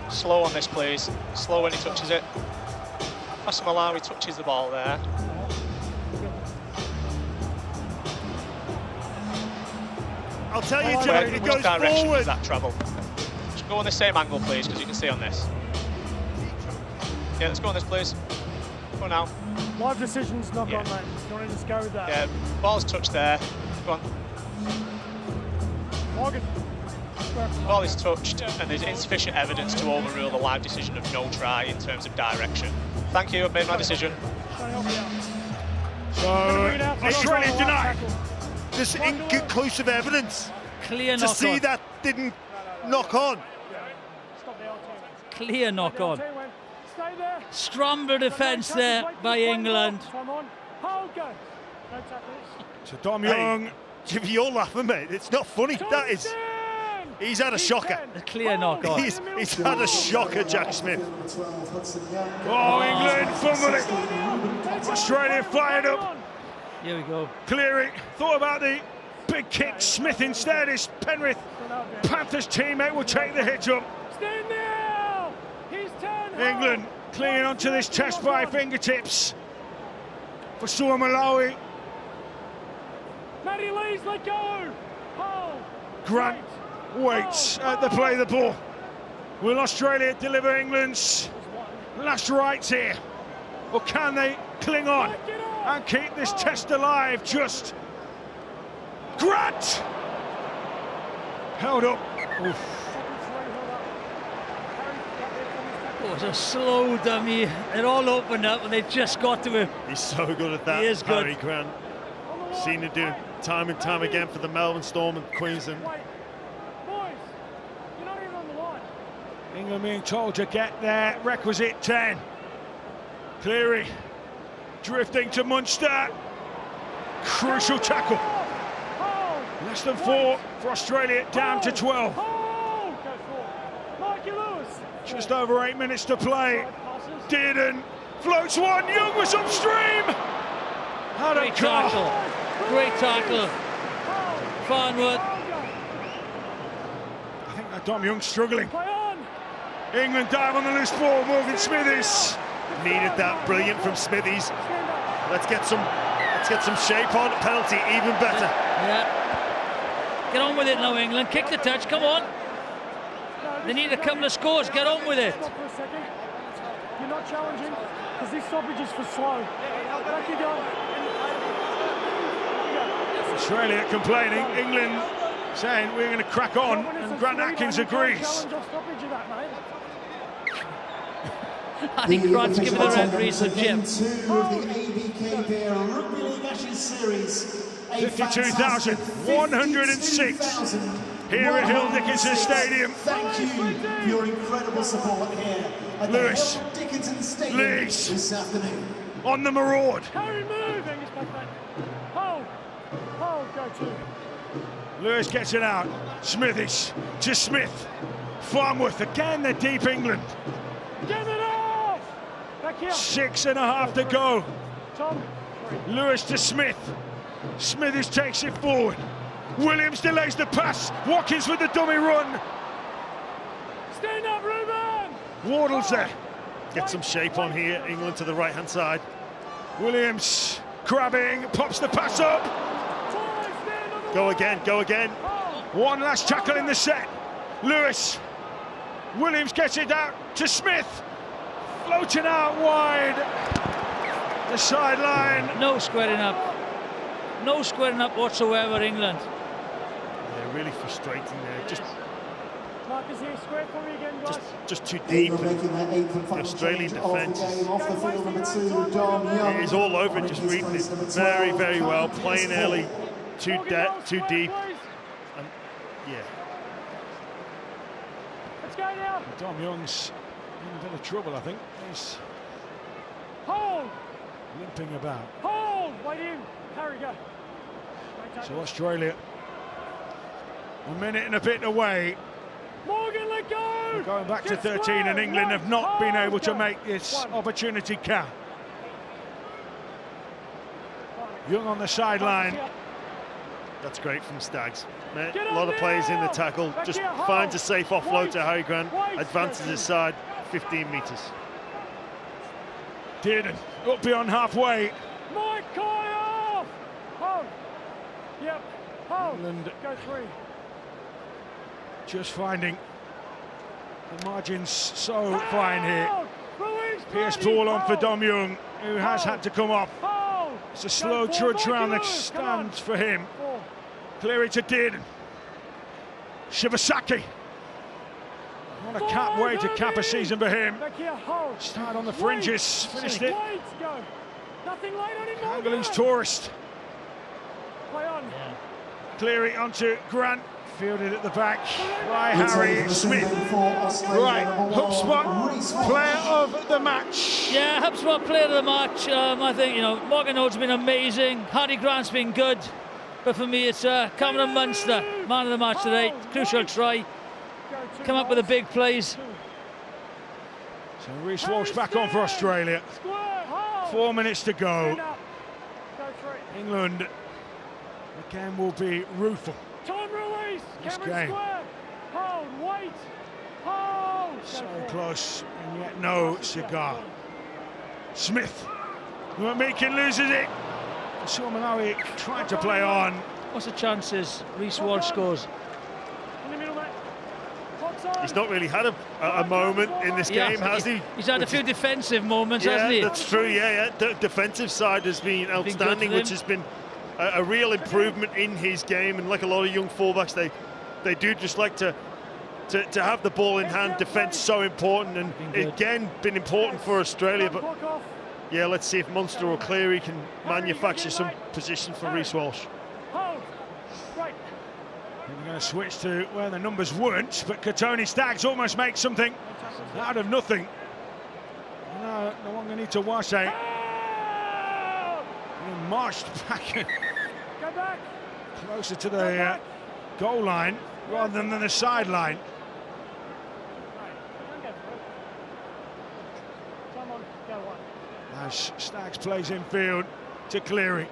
Slow on this, please. Slow when he touches it. Malawi touches the ball there. I'll tell you, Jack, it goes direction forward. Does that travel? Just go on the same angle, please, because you can see on this. Yeah, let's go on this, please. Go now. Live decisions, knock on, mate. You want to just go with that? Yeah, ball's touched there. Go on. Morgan. Ball is touched, and there's insufficient evidence to overrule the live decision of no try in terms of direction. Thank you, I've made my decision. So, Australia denied. There's inconclusive evidence Clear to knock see on. that didn't knock on. Clear knock on. Scramble defence there by England. So Dom Young. If you're laughing, mate, it's not funny. That is, he's had a shocker. A clear knock on. He's had a shocker, Jack Smith. Oh, England fumbling. Australia fired up. Here we go. Cleary thought about the big kick. Smith instead. His Penrith Panthers teammate will take the hit up. England clinging onto this test by fingertips for Saw Malawi. Matty Lees, let go. Grant waits at the play of the ball. Will Australia deliver England's last rights here? Or can they cling on and keep this test alive? Just Grant! Held up. Oof. It was a slow dummy. It all opened up and they just got to him. He's so good at that, He is good. Harry Grant. Seen him do time and time again for the Melbourne Storm and Queensland. Boys, you're not even on the line. England being told to get their requisite 10. Cleary drifting to Munster. Crucial tackle. Less than 4 for Australia, down to 12. Just over 8 minutes to play. Dearden floats one. Young was upstream. Great tackle. Great tackle. Farnworth. I think that Dom Young's struggling. England dive on the loose ball. Morgan Smithies Needed that. Brilliant from Smithies. Let's get some shape on. Penalty, even better. Yeah. Get on with it now, England. Kick the touch. Come on. They need a couple of scores. Get on with it. Stop for a second. You're not challenging because this stoppage is for slow. Back you go. Australia complaining. England saying we're going to crack on, and Grant Atkins agrees. I think Grant's giving the referees a jib. 2 of the ABKB Rugby League Ashes Series. 52,106 here at Hill Dickinson Stadium. Thank you for your incredible support here at Lewis. the Hill Dickinson Stadium Lees. this afternoon. On the maraud. Harry, move! Angus, back. Hold, go to. Lewis gets it out. Smithies to Smith. Farnworth again. They're deep, England. Get it off! Back here. 6.5 to go. Tom. Lewis to Smith. Smithies takes it forward. Williams delays the pass. Watkins with the dummy run. Stand up, Ruben! Wardle's there. Get some shape on here. England to the right-hand side. Williams grabbing, pops the pass up. Go again, go again. One last tackle in the set. Lewis. Williams gets it out to Smith. Floating out wide. The sideline. No squaring up. No squaring up whatsoever, England. Yeah, really frustrating there. Just Marcus here, square for me again, guys. Just too deep. The Australian defence is all over it, just reading it very, very well, playing early, too deep. And, yeah. Let's go now. Dom Young's in a bit of trouble, I think. He's Hold. limping about. Hold. Wait in. Harry, go. So Australia, a minute and a bit away. Morgan, let go. We're going back to Get 13, square. and England have not been able to make this One. opportunity count. Young on the sideline. That's great from Stags. A Get lot on of players in the now. tackle. Back Just here, finds a hold. safe offload to Harry Grant. Wait. Advances his side 15 metres. Dearden up beyond halfway. Mike Kyle. Hold. Yep. Hold. England Go 3. just finding the margins so fine here. Hold. Release, Pierce Brady. ball on for Hold. Dom Young, who has had to come off. Hold. It's a Go slow forward, trudge Mike round the Lewis. Come on. stands for him. 4. Cleary to Dearden. Shibasaki. What a cap way to cap a season for him. Back here, hold. Start on the Wait. fringes, finished it. Wait, go. Nothing late on him, Morgan. Kangaroos tourist. Play on. Cleary onto Grant, fielded at the back by Harry Smith. Right, HubSpot player of the match. Yeah, HubSpot player of the match. I think, you know, Morgan Hood's been amazing. Harry Grant's been good. But for me, it's Cameron Munster, man of the match today. Crucial try. Come up with the big plays. So Reece Walsh back on for Australia. 4 minutes to go. England again will be rueful. Time release. This Cameron game. square. Hold. Wait. Hold. So close, and yet no cigar. Smith. Meakin loses it. Sean Malawi tried to play on. What's the chances Reece Walsh scores? In the middle, mate. Clock's on. He's not really had a moment in this game, has he? He's had a few defensive moments, Yeah, hasn't he? that's true. Yeah. The defensive side has been outstanding, for him. which has been a real improvement in his game. And like a lot of young fullbacks, they do just like to have the ball in hand. Defence so important, and again been important for Australia. But Clock off. yeah, let's see if Munster or Cleary can manufacture some position for Reece Walsh. Hold. Right. And we're going to switch to where the numbers weren't, but Katoni Staggs almost makes something out of nothing. No longer need to wash out. He marched back Go back. closer to the goal line rather than the sideline. Come on. Go one. As Staggs plays infield to Cleary.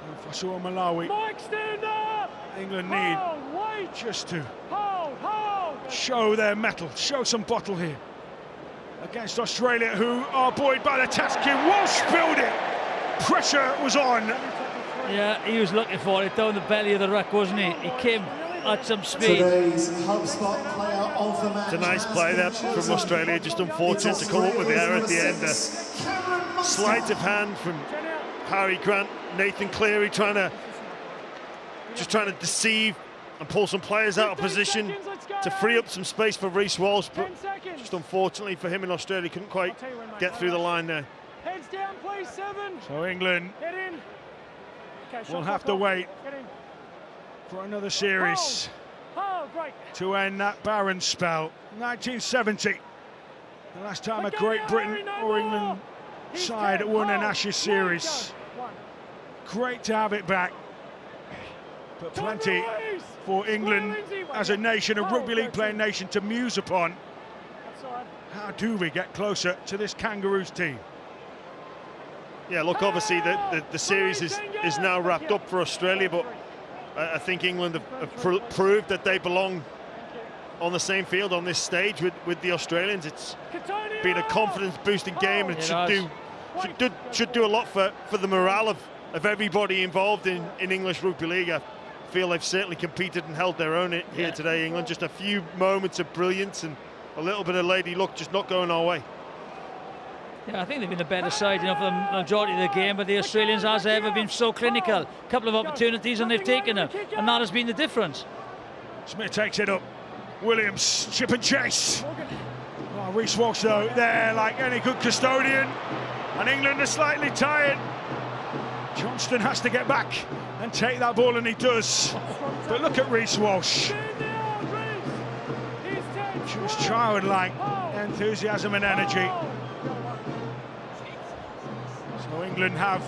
And for Sean Malawi, Mike, stand up. England need Hold. Wait. just to Hold. Hold. show their mettle, show some bottle here against Australia, who are buoyed by the task. Walsh spilled it. Pressure was on. Yeah, he was looking for it down the belly of the ruck, wasn't he? He came at some speed. Today's HubSpot player of the match. It's a nice play there from Australia, just unfortunate to come up with the error at the end. Sleight of hand from Harry Grant, Nathan Cleary trying to deceive and pull some players out of position to free up some space for Reece Walsh, but 10 seconds. just unfortunately for him in Australia, couldn't quite get through the line there. Heads down, please. 7. So England Get in. Okay, will shot have clock to off. wait Get in. for another series Hold. Great. to end that barren spell. 1970, the last time a Let go Great now, Britain Harry, no or more. England He's side dead. won an Hold. Ashes Let series. go. 1. Great to have it back, but plenty for England as a nation, a rugby league playing nation, to muse upon. Outside. How do we get closer to this Kangaroos team? Yeah, look, obviously the series is now wrapped up for Australia, but I think England have proved that they belong on the same field on this stage with the Australians. It's been a confidence-boosting game, and should do a lot for the morale of everybody involved in English Rugby League. I feel they've certainly competed and held their own here today, England. Just a few moments of brilliance and a little bit of lady luck just not going our way. Yeah, I think they've been the better side, you know, for the majority of the game, but the Australians, as ever, been so clinical. A couple of opportunities and they've taken them, and that has been the difference. Smith takes it up. Williams, chip and chase. Oh, Reece Walsh though, there like any good custodian. And England are slightly tired. Johnston has to get back and take that ball, and he does. But look at Reece Walsh. Just childlike enthusiasm and energy. So England have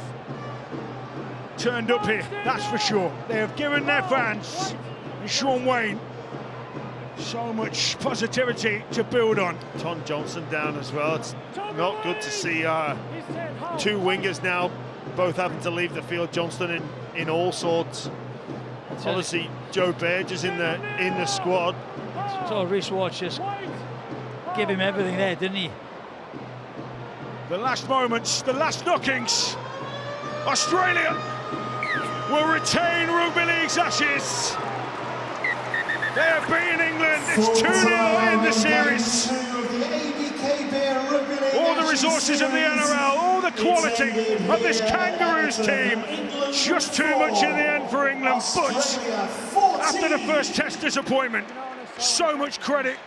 turned up here, that's for sure. They have given their fans and Shaun Wane so much positivity to build on. Tom Johnson down as well. It's not good to see two wingers now both having to leave the field. Johnston in all sorts. Obviously, Joe Burge is in the squad. So Reece Walsh just gave him everything there, didn't he? The last moments, the last knockings. Australia will retain Rugby League's ashes. They have beaten England. It's 2-0 in the series. All the resources of the NRL, all the quality of this Kangaroos team. Just too much in the end for England. But after the first test disappointment, so much credit